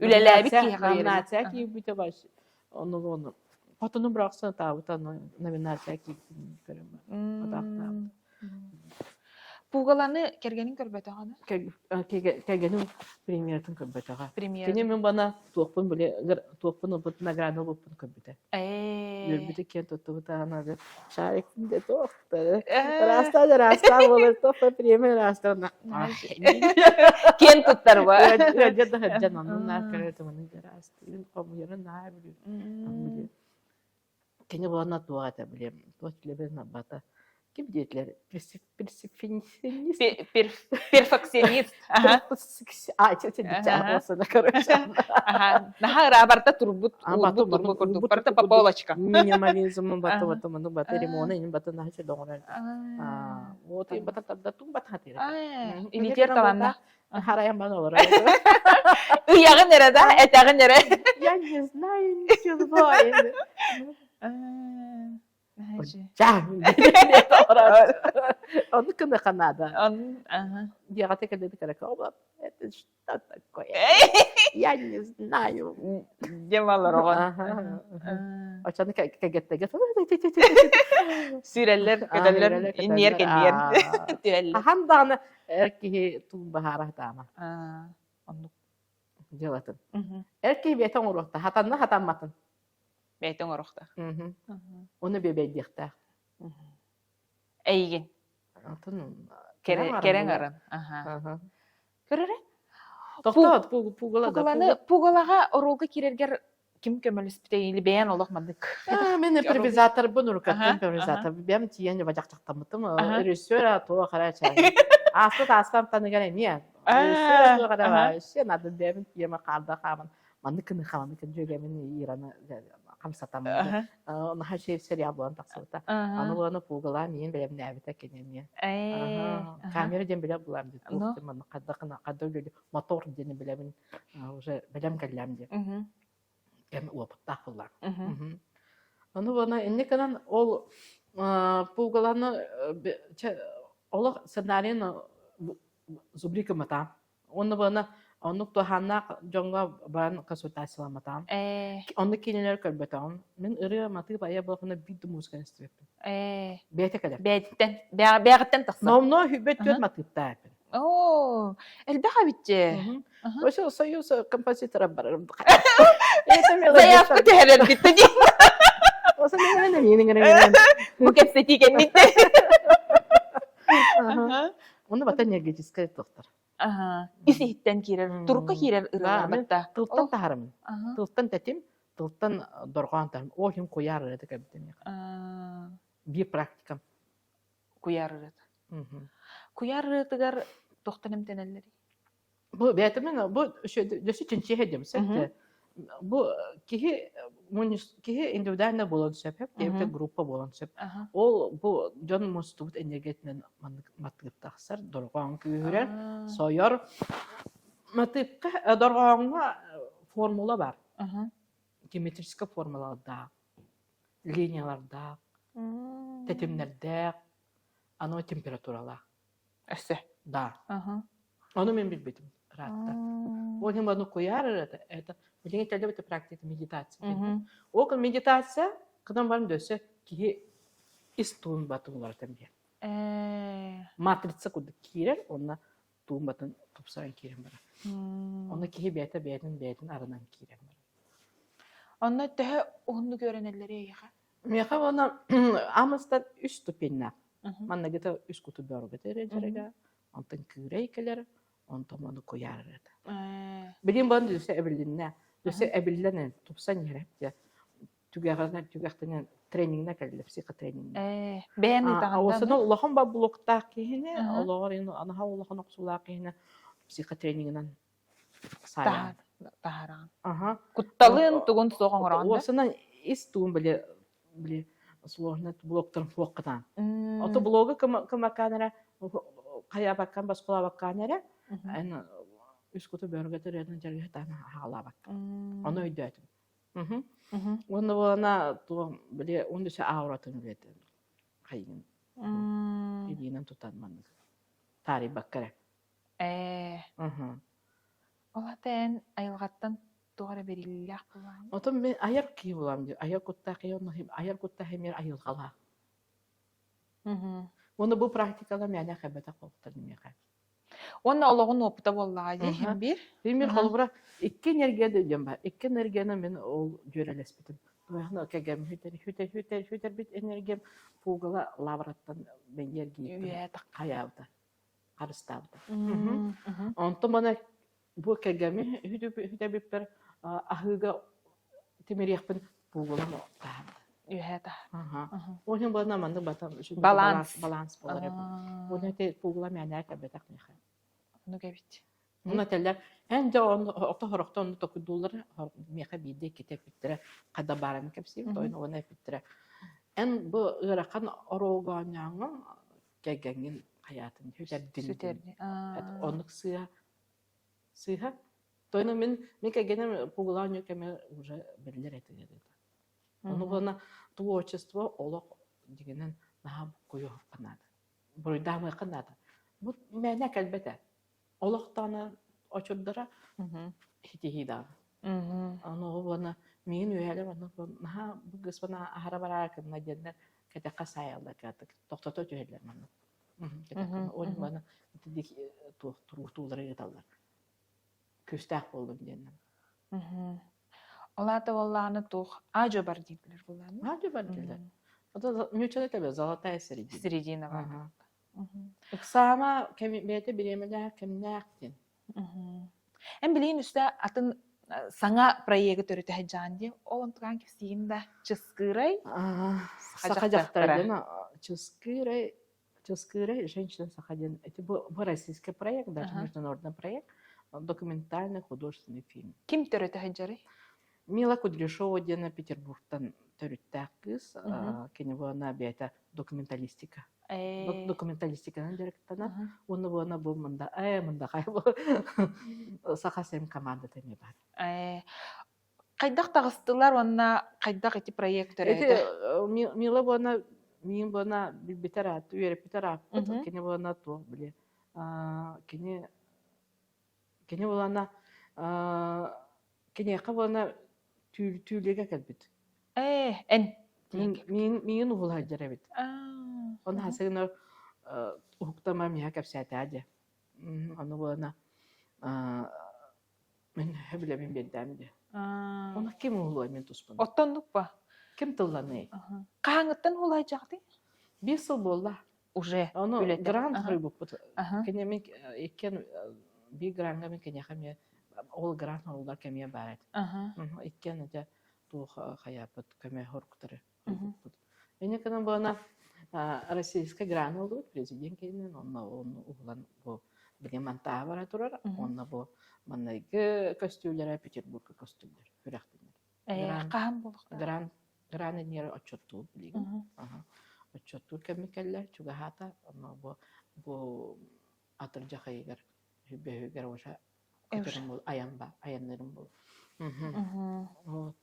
үлеләби номинация ки бите баш. Оны потом бракса та вот номинация ки көрөм. Пугаланы кергенин көрбөтөганы. Кергенин премьердин көрбөтөгө. Премьер. Кене мен бана тоқпын биле тоқпын бут награда болуппун көрбөтө. Көрбөтө кен тоттубута ана шарикинде тоқты. Раста болор тоқпы премьер раста. Кен туттар ба. Жада хаджан анна көрөтө мени раста. Комуйран на биле. Кене бана туата биле. Точлебен бата. Kim diyetler? Perfeksionist. Перфекционист. Наха рабарта турбут курдук. Барта по полочка. Минимализм бата ремонт, ин бата нахче доңгар. Вот и бата тадда тун бата хатыр. Илитер таланда. Хараям бана олар. Уягы нереде, этагы нере? Я не знаю ничего. Он кына Канада. Я хотя когда ты каракола, это что такое? Я не знаю. Демалар. Ачаны кагеттеге. Сүреллер, көдөллөр, иннер кендер. Түеллер. Ханданы эрки тун бахара тама. Онну Делатын. Эрки бетон урукта, хатанна хатанматын. бейтен орохта. Оны бебейдекта. Эйген. Керен аран. Көрөрө? Тоқтат, пугалада. Пугалага оролга кирергер ким көмөлүспүтө или бейан олох мандык. Мен импровизатор бунуркаттан импровизатор. Бем тиен бажактактамытым. Режиссер то карача. Астан таныган эмне? Режиссер то карача. Сен ады бем тиема калда хаман. Мандыкны хамандыкын жөгөмүн ираны камсатам. Оны хашев серия болан таксыта. Аны боланы пугала мен билем нәбите кенеме. Камера ден биле булам ди. Мен кадакына кадөлү мотор ден билем уже билем келлем ди. Эм опытта булар. Аны боланы энекенен ол пугаланы олар сценарийны зубрика мата. Оны боланы Onu tuhana jonga ban konsultasiya matam. Onu kinler körbetam. Men ırıya matı baya bakına bir muskan istiyorum. Beyte kadar. Beyten taksın. No hübet gör matı tapın. Oo, elbette bitti. Oşo soyuz kompozitör barım. Zayıf tehrer bitti. O zaman ne yine. Bu kepseti kendikte. Ага. Оны бата энергетическая доктор. Ага. Иситтен кирер, турка кирер Да, ыралар мен батта. тылттан тахарым. Ага. Тылттан тетим, тылттан дорган тарым. О, хим куяр это кабитем. Би практикам. Куярырыт. Куярырытыгар тохтаным тенеллери. Бу бәтемен бу дөсү чинчи хедем сетте. Бу кихи индивидуально болон сөп, тевте группа болон сөп. Ол бу жон мостубут энергетинен матып тахсар дорган күйрер, сойор матыпка дорганга формула бар. Геометрическая формулада, линияларда, тетимлерде, ано температурала. Эссе. Да. Onu мен билбетим ратта. Вот им одну куяр это мне тогда это практика медитация. Около медитация, когда вам дөсө ки истун батулар тембе. Матрица куда кирер, онна тун батын тупсаран кирем бар. Оны ки бетин аранан кирем бар. Онна тәһә онны көрәнәләре яха. Меха она амастан 3 ступеньна. Манна гета 3 куту бөргө тережереге. Антын күрейкелер, антын оны куяр это. Билим бан дөсө эбилинне. Дөсө эбилленен тупсан ерепте. Түгәгәннән тренингна келде, психотренинг. Бәйән итәгәндә. Осыны улахан ба блокта киһине, алар инде аны ха улахан аксулар киһине психотренингнан сая. Тахаран. Кутталын тугун соғоңранда. Осыны истун биле сложный блоктан фоккатан. Ото блогы кама канера кая баккан баскула бакканера. Аны үскүтү бөргөтөр эден жерге тана халабак. Аны өйдөтүм. Оны бана то биле ондысы ауратын билет. Кайын. Идинен тутанман. Тари баккара. Олатен айылгаттан тугара берилләк булган. Отон мен аяр ки булам ди. Аяр кутта кыйонны аяр кутта хемер айылгала. Оны бу практикада менә хәбәтә калктырды мига. Онна ологун опыта боллага ди һәм бир. Бимир холбура икки энергия дигән бар. Икки энергияны мен ул җөрәләспитем. Буяны кәгәм хүтер бит энергия пугала лавраттан мен энергия каябда. Карыстабда. Онто мана бу кәгәме хүтер бит бер ахыга тимерияхпен пугала та. Юхета. Onun bana mandı batam balans bolary. Bunu te pugla mena kabeta kniha. Ну габит. Мына телләр энде он ото хорохтон $9 меха биде китеп биттер. Када барам кепси, тойны оны биттер. Эн бу ыракан ороганаңа кегенин хаятын хүтәрдин. Онук сыя. Тойны мен кегенем пугланю кеме уже белер этеге. Onu bana творчество олог дигенен наһа кую канада. Бурда мы канада. Бу менә кәлбәтә. Ологтаны очырдыра. Хитиһида. Аны бана мен үяле бана наһа бу гыспана ахара бара кына дендер кәтә касаялда кәтә токтото төһәлләр маны. Кәтә оны бана дик турулары яталар. Күстәк булдым дендер. Олата волланы тух ажо бар диплер буланы. Ажо бар диплер. Это мюча это золотая середина. Середина бар. Сама кембете биремелер кемнәктин. Эм билин үстә атын саңа проекты төрөтә җанди. Ол антган кисигиндә чыскырай. Сахаҗактардан чыскырай женщина Сахадин. Это был российский проект, даже международный проект, документальный художественный фильм. Ким төрөтә җары? Мила Кудряшова дена Петербургтан төрүттәк кыз, кенебона бета документалистика. Документалистиканы директорына, оны бона бу мында кайбы сахасем команда теме бар. Кайдак тагыстылар, онна кайдак эти проекттер эти? Мила бона мин бона битерат, үйрәп битерат. Кенебона то биле. Кене болана кене кабана түүлеге келбит. Эн. Мин улар жарабит. Он хасыгына уктама мия капсатаде. Аны болана мен хәбле мен беддәмде. Он ким улай мен туспан. Оттондук ба? Ким тылланы? Каңыттан улай жакты? 5 ел болла. уже Оно үлете. грант Ага, хойбуппут. ага, Кене мен иккен би гранга мен кене хаме ол грант олар кеме барат. ага, Иккен эте ту хаяпыт кеме хорктары мгм, хойбуппут. Эне кена бана российский грант oldu президент кенен онна углан бу билеман табара турар. мгм. Онна бу манайгы костюльлер Петербург костюльлер хүрәхтенер. Грант Каһан булдык. грант нер отчетту билген. Мгм, Ага. Отчетту кемикаллер чугахата онна бу атыр жахайгар хүббегер оша көтөрүм бул аянба аяннырым бул. мгм. Вот.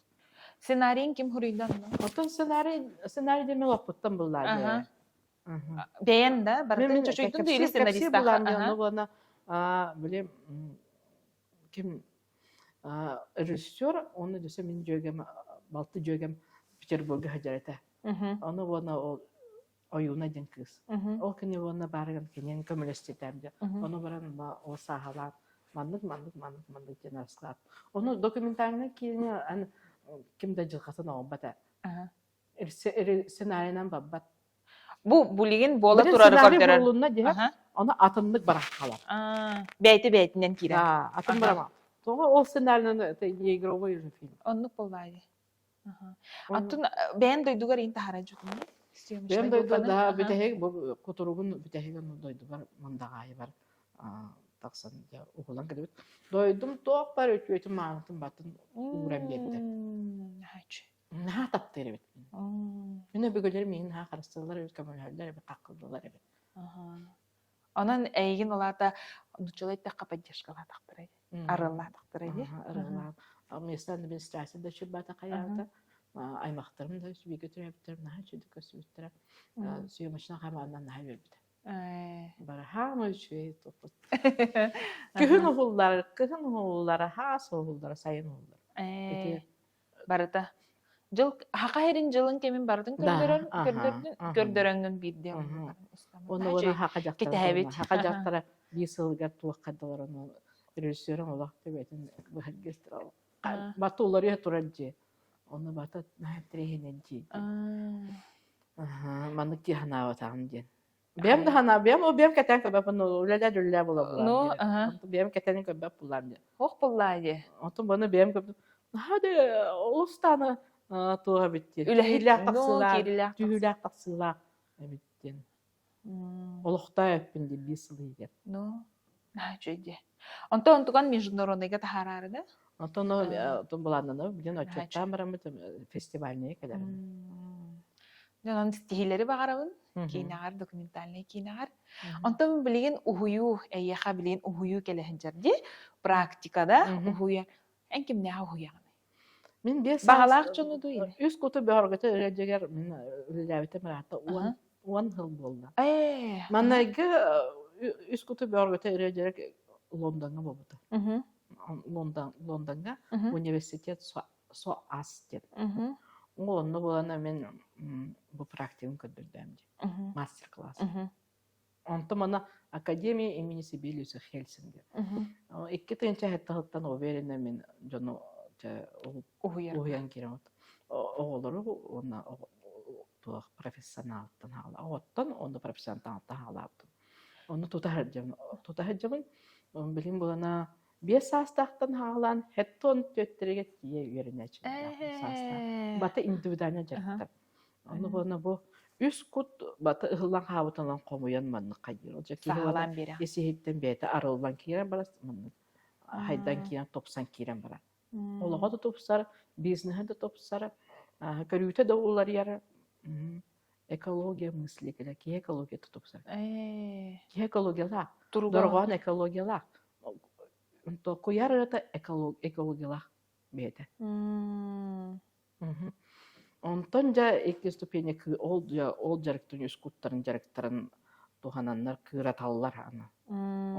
Сценарийин ким хурuydan? Отон сценарий деме лопуттан булла Ага. же. Бейен да, бартын Мен чочойдун кепси дейли сценарист. булан же Ага. ну бана билем ким режиссер оны десе мен жөгем балты жөгем Петербурга хаjarata. Мгм, Оны бана ол оюна ден кыз. мгм, Ол кене бана барган кенен коммунисттерде. мгм. Оны баран о сахалар мандык ден расклад. Оны документальный кине кимде жылгасан бата. Ага. Сценарийнан баббат. Бу булигин бола Билен турары сценарий көрдөрөр. болуна же Ага. оны атымдык барак калат. Бәйти-бәйтинен кире. Атым Ага. барама. Тоға ол сценарийнан это не игровой же фильм. Оннук болбайды. Ага. Он- Аттын бәйен дойдугар инта хара жутун. Бем дойду да битеһек бу кутуругун битеһеген дойду бар мандагай бар. Таксан я угулан кедет. Дойдум тоқ бар өтүйтүм маанытын батын урам берди. Хачы. На таптыры бит. Мен бөгөлөр менин ха карастылар өз көмөлөрлөр бит акылдылар бит. Ага. Онан эйгин оларда нучулайт такка поддержкала тактырай. Арылла тактырай. Арылар. Местный администрация да чүбата каярда. Аймактарым да сүбе көтөрөптөр, на чүдү көсүттөр. Сүймөшнө хамандан на бербит. Бара хамы чүй топут. Күһүн оғуллары, ха соғуллары, сайын оғуллары. Барыта. Жыл хакайрин жылын кемин бардын көрдөрөнгөн бирде. Оны оны хака жактара бисылга туаккадылар оны режиссерың олақ тебетін бахаргестер ал. Баты олар я тураджи. Оны бата трехинен жи. Маннык тиханава тағын ден. Бем да бем о бем кетен көбөп улада дүллә була була. Ну, ага. Бем кетен көбөп булам. Ох буллайды. Отун баны бем көбөп. Хады улустаны туга битти. Үләһиләк таксылар, түйүләк таксылар биттен. Олохта өппин ди бисылыйга. Ну, чөйде. Онтон туган международныйга тахарары да? Отун буланны билен очоттан барамыт фестивальне келер. Жанан стихилери багарабын. Кинагар документальный кинагар. Онтон билген ухую, эйяха билген ухую келехин жарди. Практикада ухую. Энким не ухуяганы. Мен бес Багалак жону дуйли. Үс куту бörgöte öğrenciler üleavete mırahta 10 yıl boldu. Manayga üs kutu börgöte öğrenciler London'a bobudu. London'a üniversitet so astet. Onu bulana men bu praktikum kördüm. Master class. Onto mana Akademiya имени Сибелиуса Хельсинги. Икки тынча хаттан оверене мен жону уян кирем. Оолору онна туах профессионалдан хала. Оттан onu профессионалдан халаптым. Onu tutahajjam билим булана 5 састактан халан хеттон төттерге тие үйренеч. Бата индивидуальный жактар. Onu булана бу үс кут бата ыһыллан хабытынан комуян манны кайыр. Ол жаки Сахалан бере. Есеһиттен бете арылдан кирен барас манны. Хайдан кирен топсан кирен бара. Олога да топсар, бизнесте да топсар. Көрүтө да улар яра. Экология мысли келе, ки экология топсар. Ки экология доргон экология. То куяр это экология бете. Онтон жа эки ступени ол жарыктын үскуттарын жарыктарын тухананнар кыра таллар аны.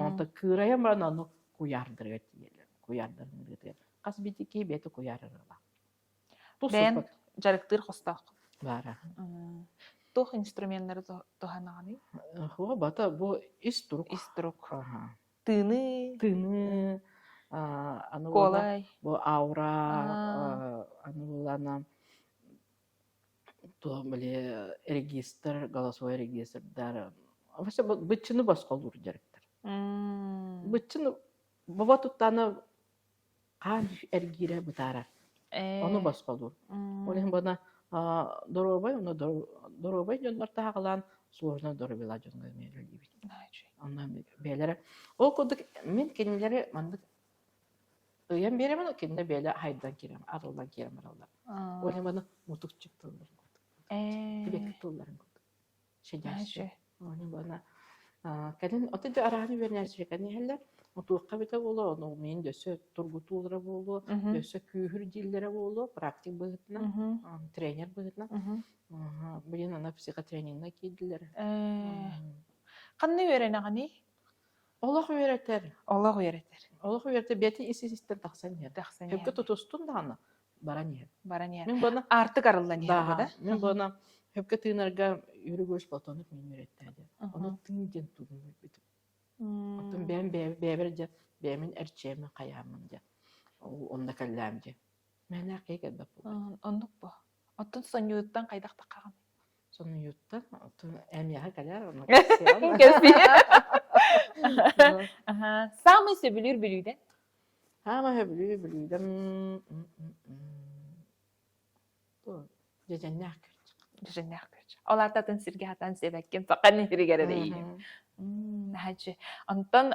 Онто кырая мана аны куярдырга тиелер. Куярдырга тиелер. Кас битики бети куярырга. Бен жарыктыр хостак. Бара. Тух инструменттер туханаганы. Хо бата бу иструк. Тыны аны колай. Бу аура аны булана то были регистр, голосовой регистр, да. Вообще бычыны басқа olur директор. Бычыны баба туттаны қан эргире бутара. Onu басқа olur. Олен бана доробай, оны доробай жонлар тағылан сложно доробила жонга мелер дибит. Ondan beylere. O koduk min kelimeleri mandık öyen beremen kendine böyle haydan kirem, arıldan kirem arıldan. Olem bana mutuk çıktılar. Tibek tuttuların koduk. Şeylerse. Olem bana kadın otudu arağını vernerse kadın heller mutukka bite bolu onu min döse turgutulara bolu, döse kühür dillere bolu, praktik bıgıtına, trener bıgıtına. Bilin ana psikotreningine giydiler. Kanne öğreneni? Allah öğretir. Allah öğretir. Allah öğretir. Beti isisten taksan yer. Taksan Hep ki tutustun da ana. Baran yer. Baran yer. Min bana Artık arılan yer bu da. min bana hep ki tınarga yürügüş platonuk min öğretti. Onu tıncan tutun bitim. Otun ben beberce bemin erçeğimi kayamınca. Onda kallamca. Men hakikat bu. Onluk bu. Otun son yuttan kaydak takan. Sonra yuttu. Otun emyaha kadar onu Kesbi. Самый сөбүлүр билүүден. Ama hep biliyordum. Bu cecenler kırcık. Жүжүннәк көрчү. Олар татын сирге хатан себеккен сакан неригере дейин. Хачы. Антон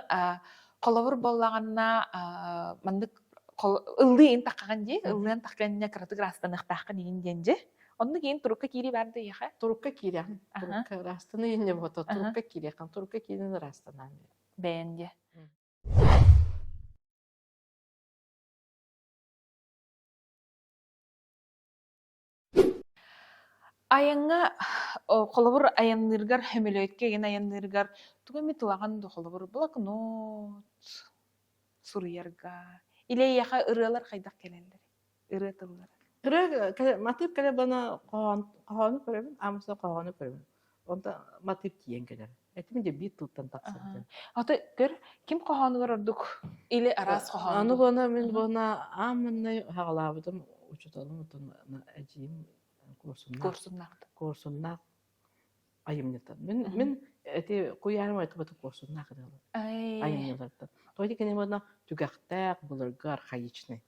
колобур боллаганна мандык ыллыйын таккан же, ыллыйын такканына кратык растанык таккан ийин денже. Онну кийин турукка кири барды яха. Turukka kiren. Turukka rastını yine bu. Turukka kiren. Turukka kiren rastanan. Бенде. Айаңа колобур аянныргар хөмөлөйткө ген аянныргар тугами тулаган до колобур блокнот сурыярга иле яха ырылар кайдак келелер. Ыры тыллар. Kırık matip kere bana kahanı koyayım. Amsa kahanı koyayım. Onda matip kiyen kadar. Etimin de bir tuttan taksın. Ата көр ким коханылар ордук иле арас коханы. Anı bana min bana amınna hağladım. Uçutalım otun acıyım kursunnak ayımnıtan. Min eti kuyarım eti batı kursunnak kadar. Ayımnıtan. Toydi kene bana tügaktak bulurgar hayıçne.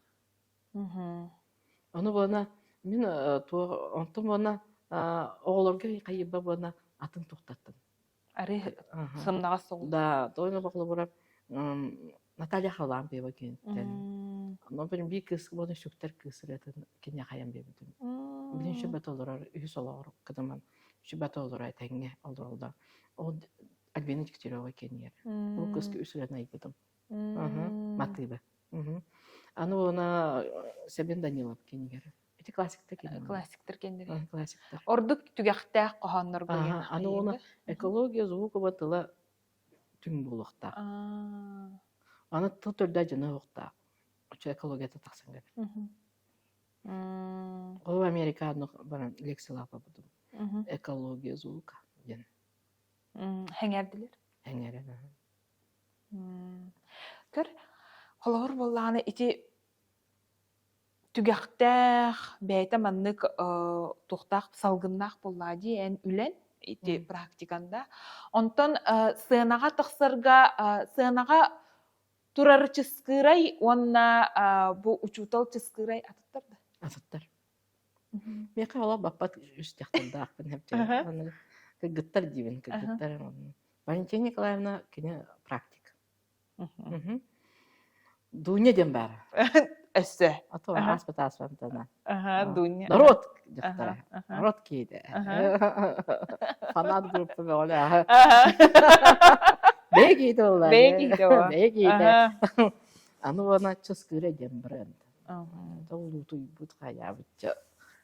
Onu bana min ontum bana oğulurga kayıba bana atın toxtattım. Ари сымнага сол. Да, тойна баклы бурап Наталья халам беба кенттен. Но бирин bir kız bana şüktер kısıreten kenya hayam bebedin. Bilin şübet olur, üs olur kıdaman. Şübet olur aytenge oldu. O albeni çıktırıyor kenyer. O kız ki üsülen ayıpıdım. Matıbe. Аны ona Себен Данилов kenyer. Эти классиктер kenyer. Классиктер кендер. Классиктер. Ордук түгәхтә коханнар булган. Аны ona экология звука батыла түң булыкта. Аны тутырда жана окта. Очо экология татаксан керек. Ол Американы бара лекциялар бабыдым. Экология звука ден. Хәңәрдилер. Хәңәре. Көр холор боллаганы ити түгәхтә бәйтә маннык тухтак салгыннак буллади эн үлен ити практиканда. Онтон сынага тахсырга сынага турарчыскырай онна бу учутал чыскырай атыттырды. Атыттар. Мека ола баппат үстәхтәндә акын хәп тә. Аны кыгыттар дибен кыгыттар. Валентина Николаевна кине практик. Дуня дем бар. Эссе. Ато аспатасвантана. Дуня. Народ дихтара. Народ кейде. Фанат группы böyle. Бегиде олар. Бегиде. Аны бана чыскыра дем бренд. Толуту бут хаябыча.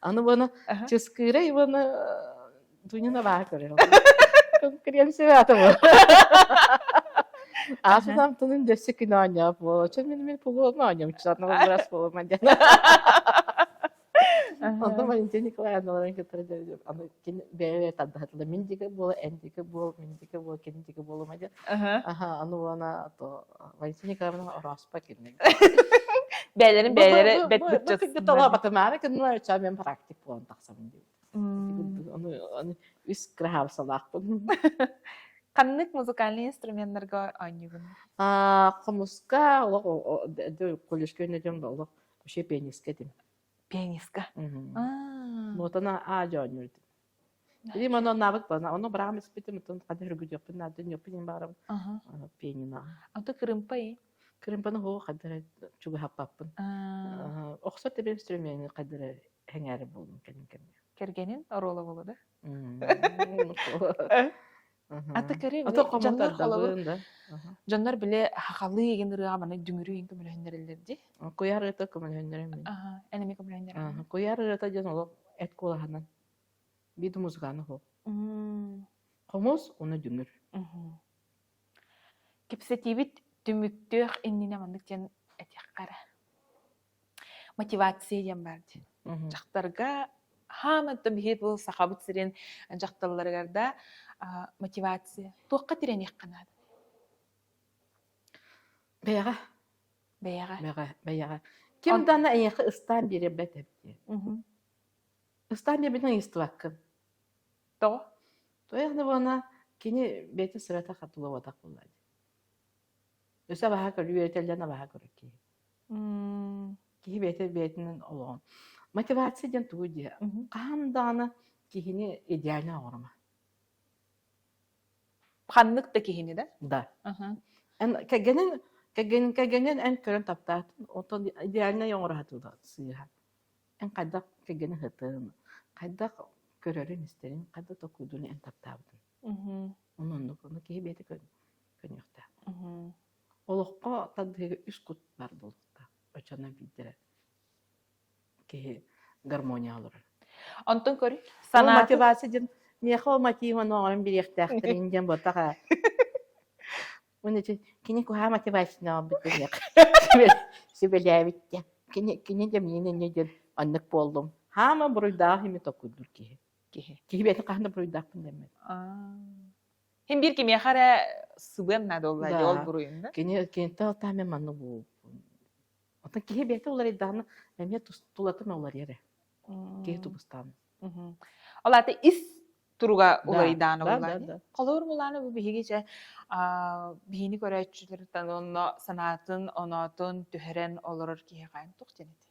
Аны бана чыскыра и бана Дуняна бар көрөр. Конкуренция атамы. Асам тунун дөсү күнө ойноп, чын мен пулуну ойноп, чатна раз полума ден. Онда Валентина Николаевна кетирди. Аны бери таддатла мендиге бол, эндиге бол, мендиге бол, кендиге болума ден. Аны бана то Валентина Николаевна распа кенне. Бәйләре бәт Бит тола батамары кенне чам мен практик план таксам ди. Onu üst grahav salakpın. Каннык музыкальный инструментлерге ойнугун. Кумуска, колешкөне дем болок. Оше пениска дем. Пианистка. Нотана ажонюрд. Били моно навык бана, оно брам испитим тон кадер гудёпын надын ёпын барам. Пенина. Аты кырымпай. Кримпаны хо кадер чуга хаппапын. Оксо тебе инструмент кадер хәңәр булдым кенкен. Кергенин орола болду. Аты Аты кери команда жандар да. Жандар биле хакалы еген рыга бана дүңүрү ин көмөлөндөрүлдерди. Куяр это командирем. Энеми көмөлөндөрүлдер. Куяр это жан ол эт колаханан. Биду музыканы хо. Комос оны дүңүр. Кипсетибит түмүктөөх иннине мандыктен этеккара. Мотивация дем барди. Жактарга хаматта бихет бул сахабыт сирен жакталларгарда мотивация. Туакка тирен якканады. Бэяга. Бэяга. Ким дана эйхи ыстан бире бетепти. Ыстан бирбитен истываккын. То? Тоягны бана кини бети сырата хатула ватак буллады. Өсө баха көрүйтелдена баха көрөкки. Ки бетинен олон. Мотивация ден туди. Кандана кихини идеально орма. Ханнык да кихини да? Да. Эн кагенен эн көрөн таптат. Отон идеально yoңоратуда сыйга. Эн кайда кагенен хытын. Кайда көрөрүн истерин, кайда токудуны эн таптабын. Онун ки бети көнөктө. Олоққа тадыгы үш кут бар болдықта. Очана биддері. Ке гармония алыр. Онтон көрі? Ол мотивация ден, меха мотиван оғырын бір ектақтырын ден болтаға. Оны че, кені көға мотивацияны алып бітірмек. Сөбелі әбітте. Кені де менен неден аннық болдым. Хама бұруйдағы еме токудыр ке. Ке бетін қағында бұруйдақпын демек. Hem bir kimi xara sıbım nadı oldu yol buruyunda. Keni tal tamamen manı bu. Ota ki beti olar idana memye tulatım olar yere. Ki tubustan. Ola te is turuga olar idana oldu. Qalor mulana bu bihigice bihini körəççülər onunla sanatın, onatın tüheren olurur ki qayın toq jeneti.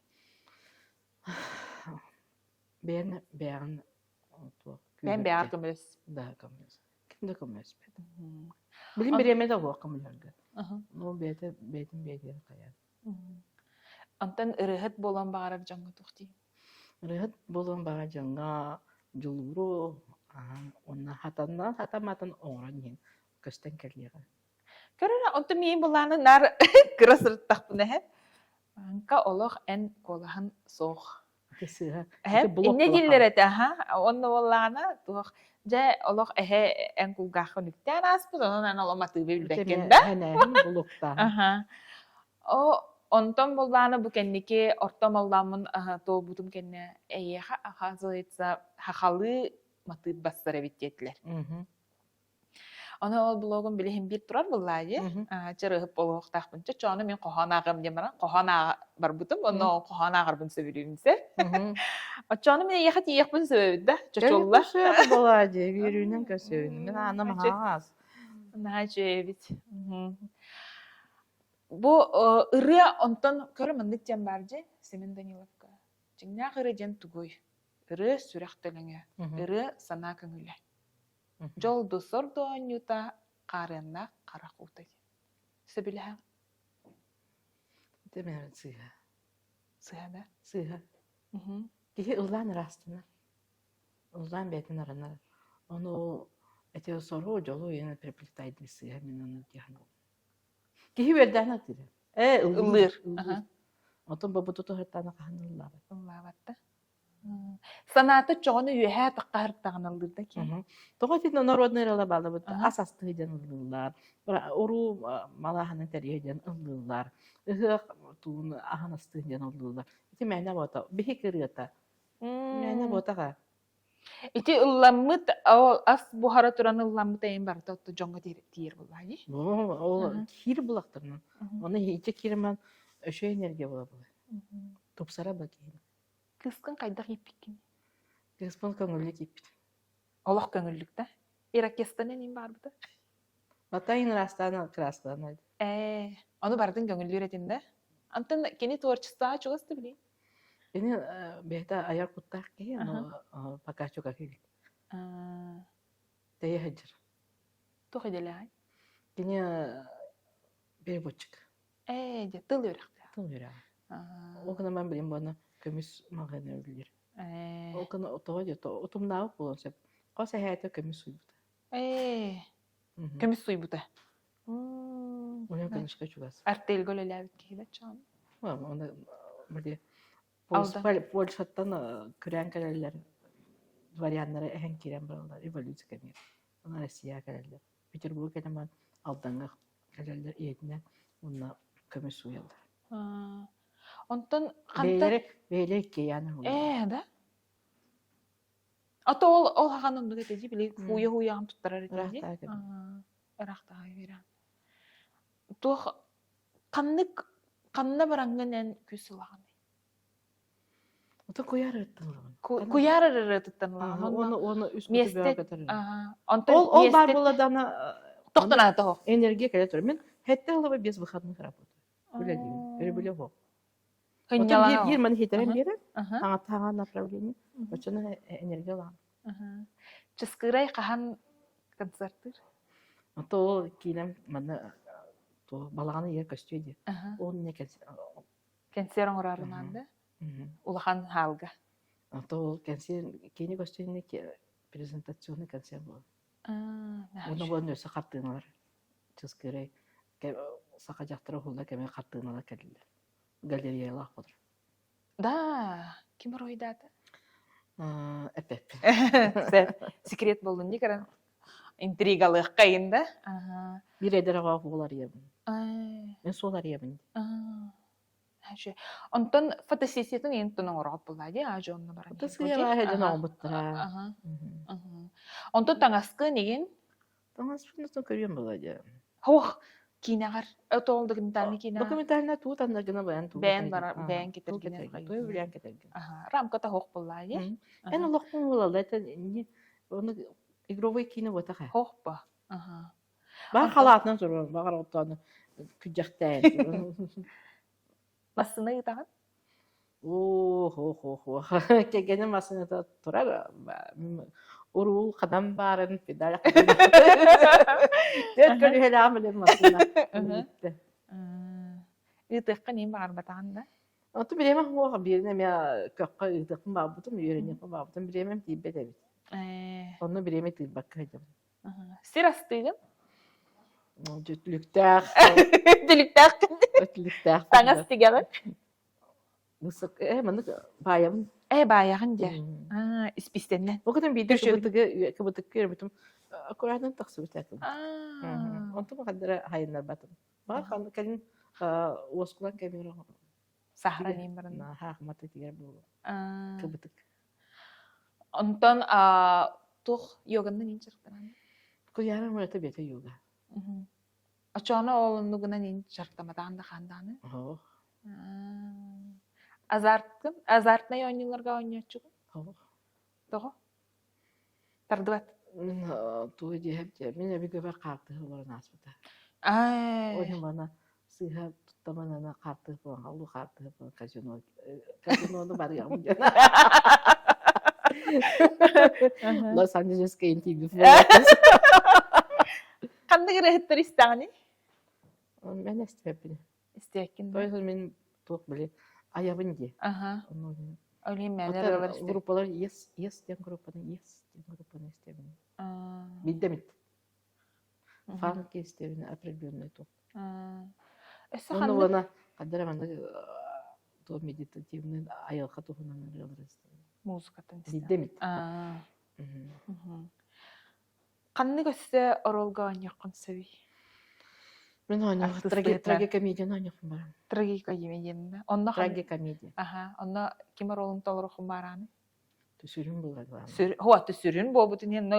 Ben beğer kömüs. Da kömüs. Kimde kömüs bet. Bilim bireme de o kömülörgü. No betin kayar. Antan ırıhıt bolan bağırar janга toqti. Irıhıt bolan bağırar janga juluru onna hatamatan oğran yen kösten kelliga. Körüne onta miyin bolanı nar kırasırtaq bu ne? Anka oloq en kolahan soğ. Ne diller ete ha? Onna bolanı tuq ja oloq en kulgaxı nükten asbı onun alamatı bilbekende. Hene bulukta. O ondan bolanı bu kendiki ortam Allah'ın to butum kenne eyeha hazırsa hakalı matı bastara bittiler. Ona ol blogun bilehim bir turar bulayı. Çarıhıp oluq taqpınca çoğunu men qohanağım demara. Qohanağı bar butum onu qohanağı garbın sevirimse. O çoğunu men yaxat yaqbın sebebi de çoçolla. Şöyle buladı birinin kösöğünü. Men anam hağaz. Nacevit. Bu ırı ondan körümandık jambarcı Semen Danilovka. Çingna ırı jen tugoy. Irı süraqtölüngü. Irı sana köngüle. Jol dosor doanyuta qarınna qaraqutay. Sebilah. Demer sıha. Sıha da. Sıha. Ki ulan rastına. Ulan betin arana. Onu ete soru jolu yine perpliktaydı sıha minanı dihan. Ki verdan atire. Ilır. Oton babu tutu hartana kahanıllar. Vallahi. Sanatı çoğunu yühe taqartağınılır da ki. Toqatin народный ралабалы бут асасты жаныллар. Ору малаханы тәрие жан ыллылар. Туун аханасты жаныллар. Ити мәне бота бихикирата. Мәне ботага. Ити ылламыт ас бухара туран ылламыт эйин бар тотто жоңго тиер булбайы. Ол кир булактырнын. Оны хиче кирмен өшө энергия була. Тупсара бакин. Кыскын кайдак иппикин. Респон көңілі кеппін. Олох көңүллүктө. Иракестанен ин барбыта. Батайын растаны краскалан айды. Onu бардын көңүллү үретинде. Антын кени творчество чугасты билейин. Ini beta ayar kutak ki no pakai juga kiri. Taya hajar. Тух эделай. Kini bir buçuk. Же тыл өрөктө. Tüm yürü. O kadar ben bileyim bana kömüs mağazına ödülür. O kadar otoğa diyor. Otum ne yapıyor olsa. O sehayete kömüs uyudu. Көмүс суйбута. Onun kömüs kaçugas. Артель гөлөлөбүт кийде чам. Onda böyle Aldı. Polşattan küren kaleler varyanları ehen kiren buralar. Evolüsyon kemiyor. Onlar Rusya kaleler. Peterburg eleman aldanğı kaleler yedinden onunla kömüs uyuyorlar. Онтон кантан Бейлер ki yani. да. Ата ол хаганын да деди биле хуя туттарар эди. Рахтага берем. Тух канна баранган күсүлаган. O da koyar ettin. Куярыр туттанла. Onu üst Месте. götürür. Онтон Ол бар боладана токтона того. энергия келет. Мен хетте алып без выходных работаю. Öyle diyeyim. Öyle bile bu. Хынялага. Bir mani hiтерен берет. Ага. Таңа направление. Очона энергия алам. Чыскырай кахан концерттер. То ол кинем мана то балаганы ер костюде. Он не кез. Кенсер оңрарынан улахан халга. То ол кенсер кини костюне презентационный концерт был. Оны бон өсө каттыналар. Чыскырай. Сака жактыры холда кеме каттыналар келдилер. Галереялар кодур. Да, ким ройдаты? Эпеп. Секрет болдун ди каран. Интригалык кайында. Bir eder ага болар ебин. Мен солар ебин. Онтон фотосессиятын ентон оңорот булды, ажонна баран. Фотосессия хеден оңбуттара. Онтон таңаскы неген? Таңаскы көрүм булады. Хох, кинагар. Отолдугун таны кинагар. Документальна туутанда гына баян туу. Бен бар, бен кетерген. Той билен кетерген. Рамката хох булды. Эн лохтун булды. Это не оны игровой кино вот такая. Хох ба. Бар халатынан суру, багар оттаны күҗәктән. Басына итаган? Хо. Кегенем масынада турар. Урул кадам барын педаль. Дет көрү хеламы масына. Итекка нем бар батаганда? Аты билемем хо бирне мен көккө итекм бабутум, үйрөнүп бабутум билемем тийбеде бит. Onu bileme tılbak kaydım. Sirastıydım. Cütlükler. Dilikler. Cütlükler. Sana stigarı. Musak, manık bayam. Bayağın diye. İspistenden. O kadar bir de kıbıtık görmüştüm. Akuradan taksı bitaktım. Ondan mı kadar hayırlar batım. Bak kalın oskulan kamera. Sahra neyim barın. Ha, matı tigar bu. Kıbıtık. Ondan tuh yogandan in çarptan. Kuyarın mırtı bete yoga. Açana oğlunluğuna in çarptamadan da kandanı. Oh. Azart ne oynuyorlar oynuyorçuk? Oh. Doğru. Tardıvat. Tuh diye hep diye. Mine bir göber kartı var nasbıta. Oyun bana sıha tutamana kartı falan. Alu kartı falan. Kazinoda var ya. Los Angeles kayak TV. Kan da gerektir istani? Ben istedim. İsteyekin. Dolayısıyla benim çok böyle ayağım diye. Öyleyim ben. Gruplar yes diyen gruplarını istedim. Bildim. Fark istedim. Определенный топ. Onu bana kadar ben de to meditatifный ayakta tohunan alırız. Музыкатын Bildim. Канны көсө оролго оньоккун сөбүй. Мен ойнап трагикомедия ойнаппын барам. Трагикомедия. Онно Трагикомедия. Онно ким оролун толорухун бараны? Түсүрүн булар. Хуа түсүрүн болбутун ен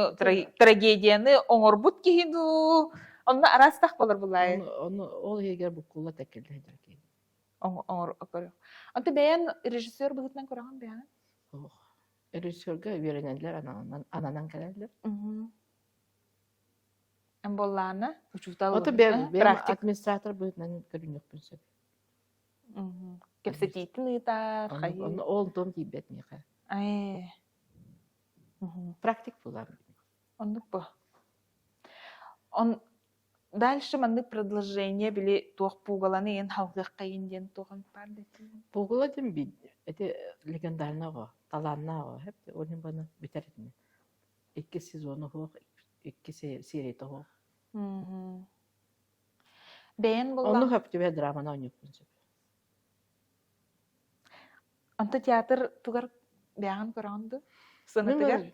трагедияны оңорбут киду. Онно арастак болор булай. Onu ол егер букулла текелде диркен. Оңор окор. Анты бен режиссер быгытнан көрөгөн бен. Rejissörge öğrenenler ananan gelirler. Em bollana uçutal. O da benim administratör buyurdan görünüyor bu sefer. Kepsetitin ıtar, Onu hayır. olduğum gibi etmiyor. Ay. Praktik bulan. Onluk bu. Дальше манны предложение били туох пугаланы ен халгы кайын ден туган парды. Бугула дем бит. Это легендарный го, таланна го. Hep onun bana biter etme. 2 sezonu ho, 2 seri to ho. Ben Onu bollan. hep de dramana oynuyorsun. Anta театр тугар бяган көрөндү. Сынытыгар.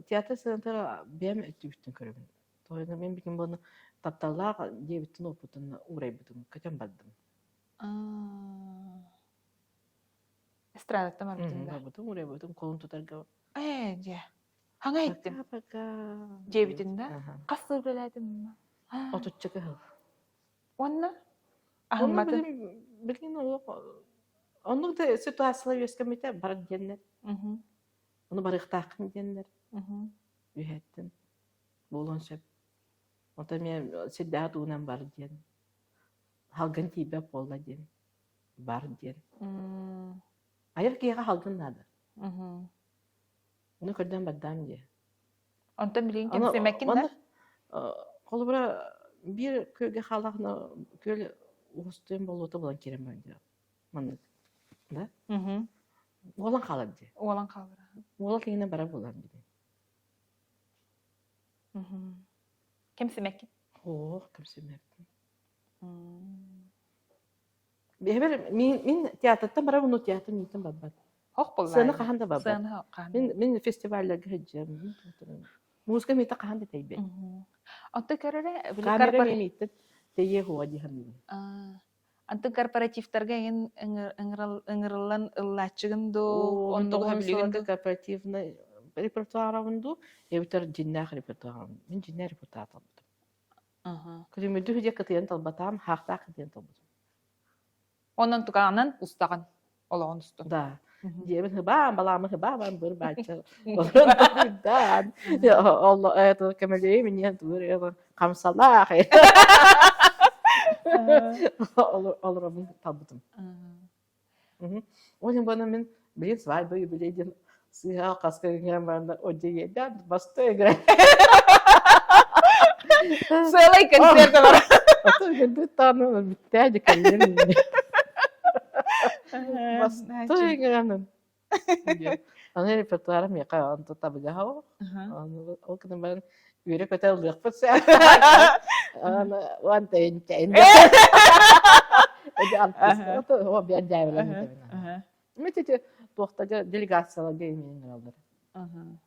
Театр сынытыгар бем өттүбүттүн көрөмүн. Тойна мен бигин буну тапталлаага дебиттин опутун урай бутун качан бардым. Эстрада тамар бутун. Бутун урай бутун колун тутарга. Же. Хаңа айттым. Дебитин да. Касы билетим. Отуччага. Онна? Ахматы. Билген onun da situasiyonu yöskemete barık diyenler. Onu barık takın diyenler. Ühettin. Bolon şep. Ota men siddat unan bar diyen. Halgın tibe polla diyen. Bar diyen. Ayır ki halgın nadı. Onu körden baddam diye. Onta bilin kimse mekin de? Kolubra bir köyge halakna köy ustun boluta bulan kerem önce. Manlık. Da? Olan kalır diye. Olan kalır. Olan yine bara bulan diye. Kimse mekin? Kimse mekin. Beber min tiyatrda bara bunu tiyatr niyetim babbat. Hoq bollar. Sana kahanda babbat. Sana kahanda. Min festivallerge hicem. Muska mita kahanda taybe. Anta körere kamera mita teye huwa dihamni. Anta korporatивтерге ен ыңырылан ыллачыгын до оннугун билигин корпоративный репертуарымды эбитер жиннах репертуарым. Мен жиннах репертуар талбытым. Күлүмүдү хүдө кытыян талбатам, хакта кытыян талбатым. Онон туганан устаган олоон усту. Да. Дебин хыба, баламы хыба, бан бир бача. Да. Allah это камелей меня тур камсалах. Олорабын талбытым. Onun bana men bir var böyle bileydim. Siyah kaskı giyen bana o diyeden bastı ya. Söyle konser var. Atı gündüz tanı bitti kalın. Bastı ya. Ana repertuarım ya kan tabi gaho. O kadar ben yürek ötel lıkpıt sen. Ana wanten çen. Jadi artis itu o bir acayip lah. Mesela tohtaca delegasyalar gelmeyin alır.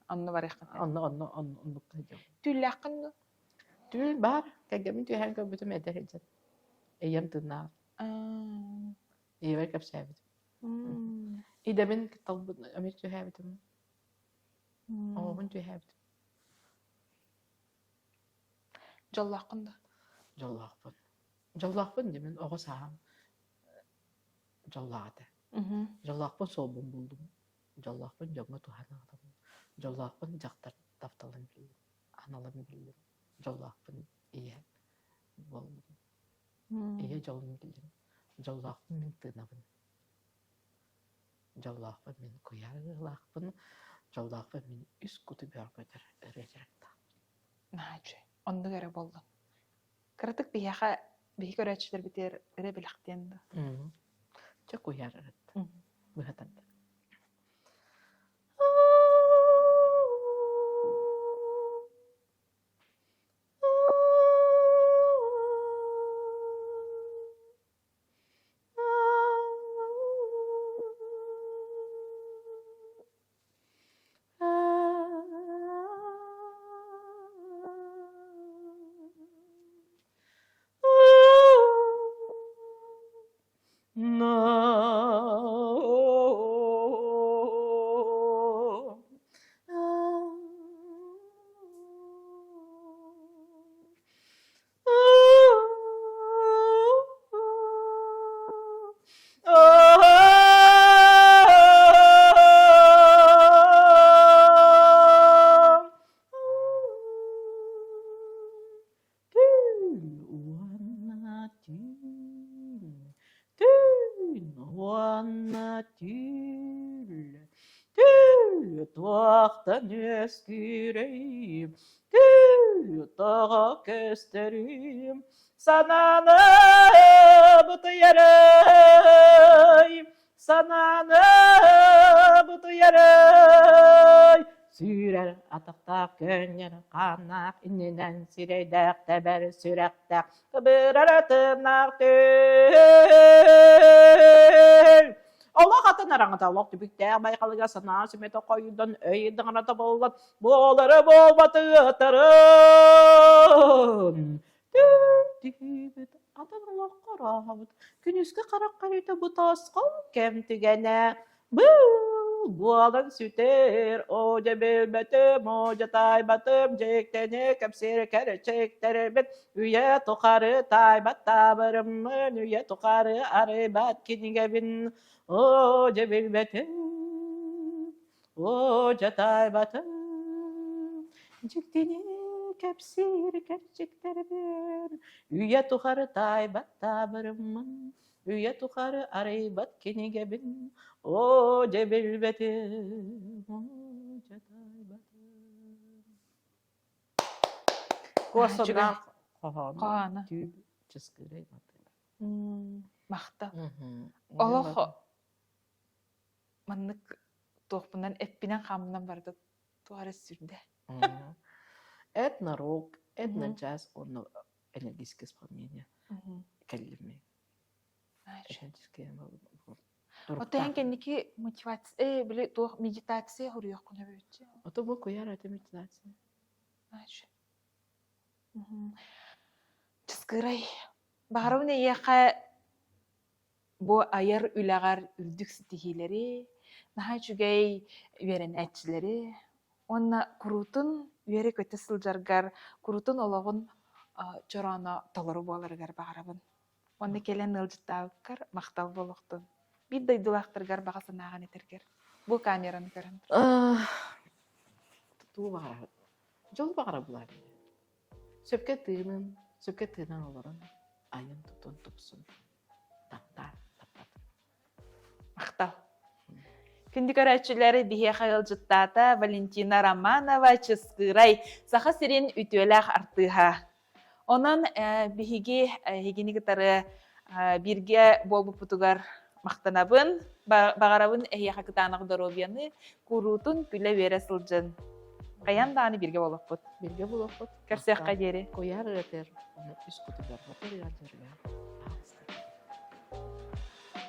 Anlı var ya. Onu kacım. Tüllakın mı? Tül bar, kacımın tül her gün bütün ederecek. Eyem tırnağı. Eyver kapsaydı. İde ben kitabı Amerika tül herbitim. O ben tül herbitim. Jallakın da. Jallakın demin oğa saham. Jallakı. Jallakın sobun buldum. Jallakın jonga tuhan adam. Jallakın jaktar daftalan bildim. Analam bildim. Jallakın iya. Buldum. Iya jallakın bildim. Jallakın min tınabın. Jallakın min kuyarlakın. Jallakın min üst kutu bir arkadaşlar rejekta. Nacı. Onda göre buldum. Kırtık bir yaka bir göreçler biter rebilakten de. Çok uyar evet. Bu hatta. No. tül tuaktan eskireyim, tül tağa kesterim, sana ne bıtıyarayım, sana ne bıtıyarayım. Sürer atakta gönyer kanak, ininen sireydek teber sürektek, kıbırar tırnak tül. Allah hatın arаңıda Allah tübükte baykalıga sana simete koyudan öyüdün arata boğulan boğuları boğbatı atarın. Tübüt adan Allah karahavut günüzge karak karita bu taskal kem tügene bu alan süter o cebel betim o catay batım cektene kapsir kere çektere bet üye tokarı taybat tabarım üye tokarı arıbat kinige bin o cebil betim, o catay batım, ciktini kapsir gerçekleri bir, üye tuharı taybat tabarımın, üye tuharı araybat kini gebin, o cebil betim, o catay batım. Korsondan Kohana. tüb çıskırayım. Махта. Олох маннык туохпунан эппинен хамынан барды туары сүрдэ. Этно-рок, этно-джаз, он энергическое исполнение. Каллими. Энергическое. Отен кенники мотивация, били туох медитация хуруйох куна бөтчү. Ото бу куяр это медитация. Ачы. Чыскырай. Багарауна яка бу айар үләгәр үрдүк стихилери, наһа чүгәй верен әтчилери, онна курутун үере көтө сылжаргар, курутун ологун чорана толору боларгар багарабын. Онна келен ылжыттааккар мактал болохтун. Бир дайдылактыргар багасынаган этергер. Бу камераны көрөм. Туу багара. Жол багара булар. Сөпкө тыынын олорун айын тутун тупсун. Таптар. Мактал. Күндүк көрәчүләре бихе хайылжыттата Валентина Романова Чыскырай саха сирин үтүөләк артыха. Онон бихиги хигини гитары бирге болбу путугар мактанабын, багарабын эйяха кытанак доробияны курутун күле бере сылжын. Каян дааны бирге болоппут. Бирге болоппут. Керсек кадери. Кояр этер. Үс кутугар батыр ядырга.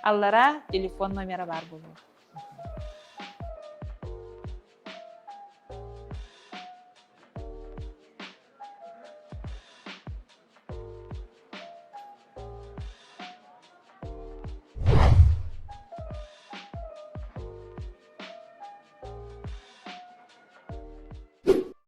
Аллара телефон номері бар болу.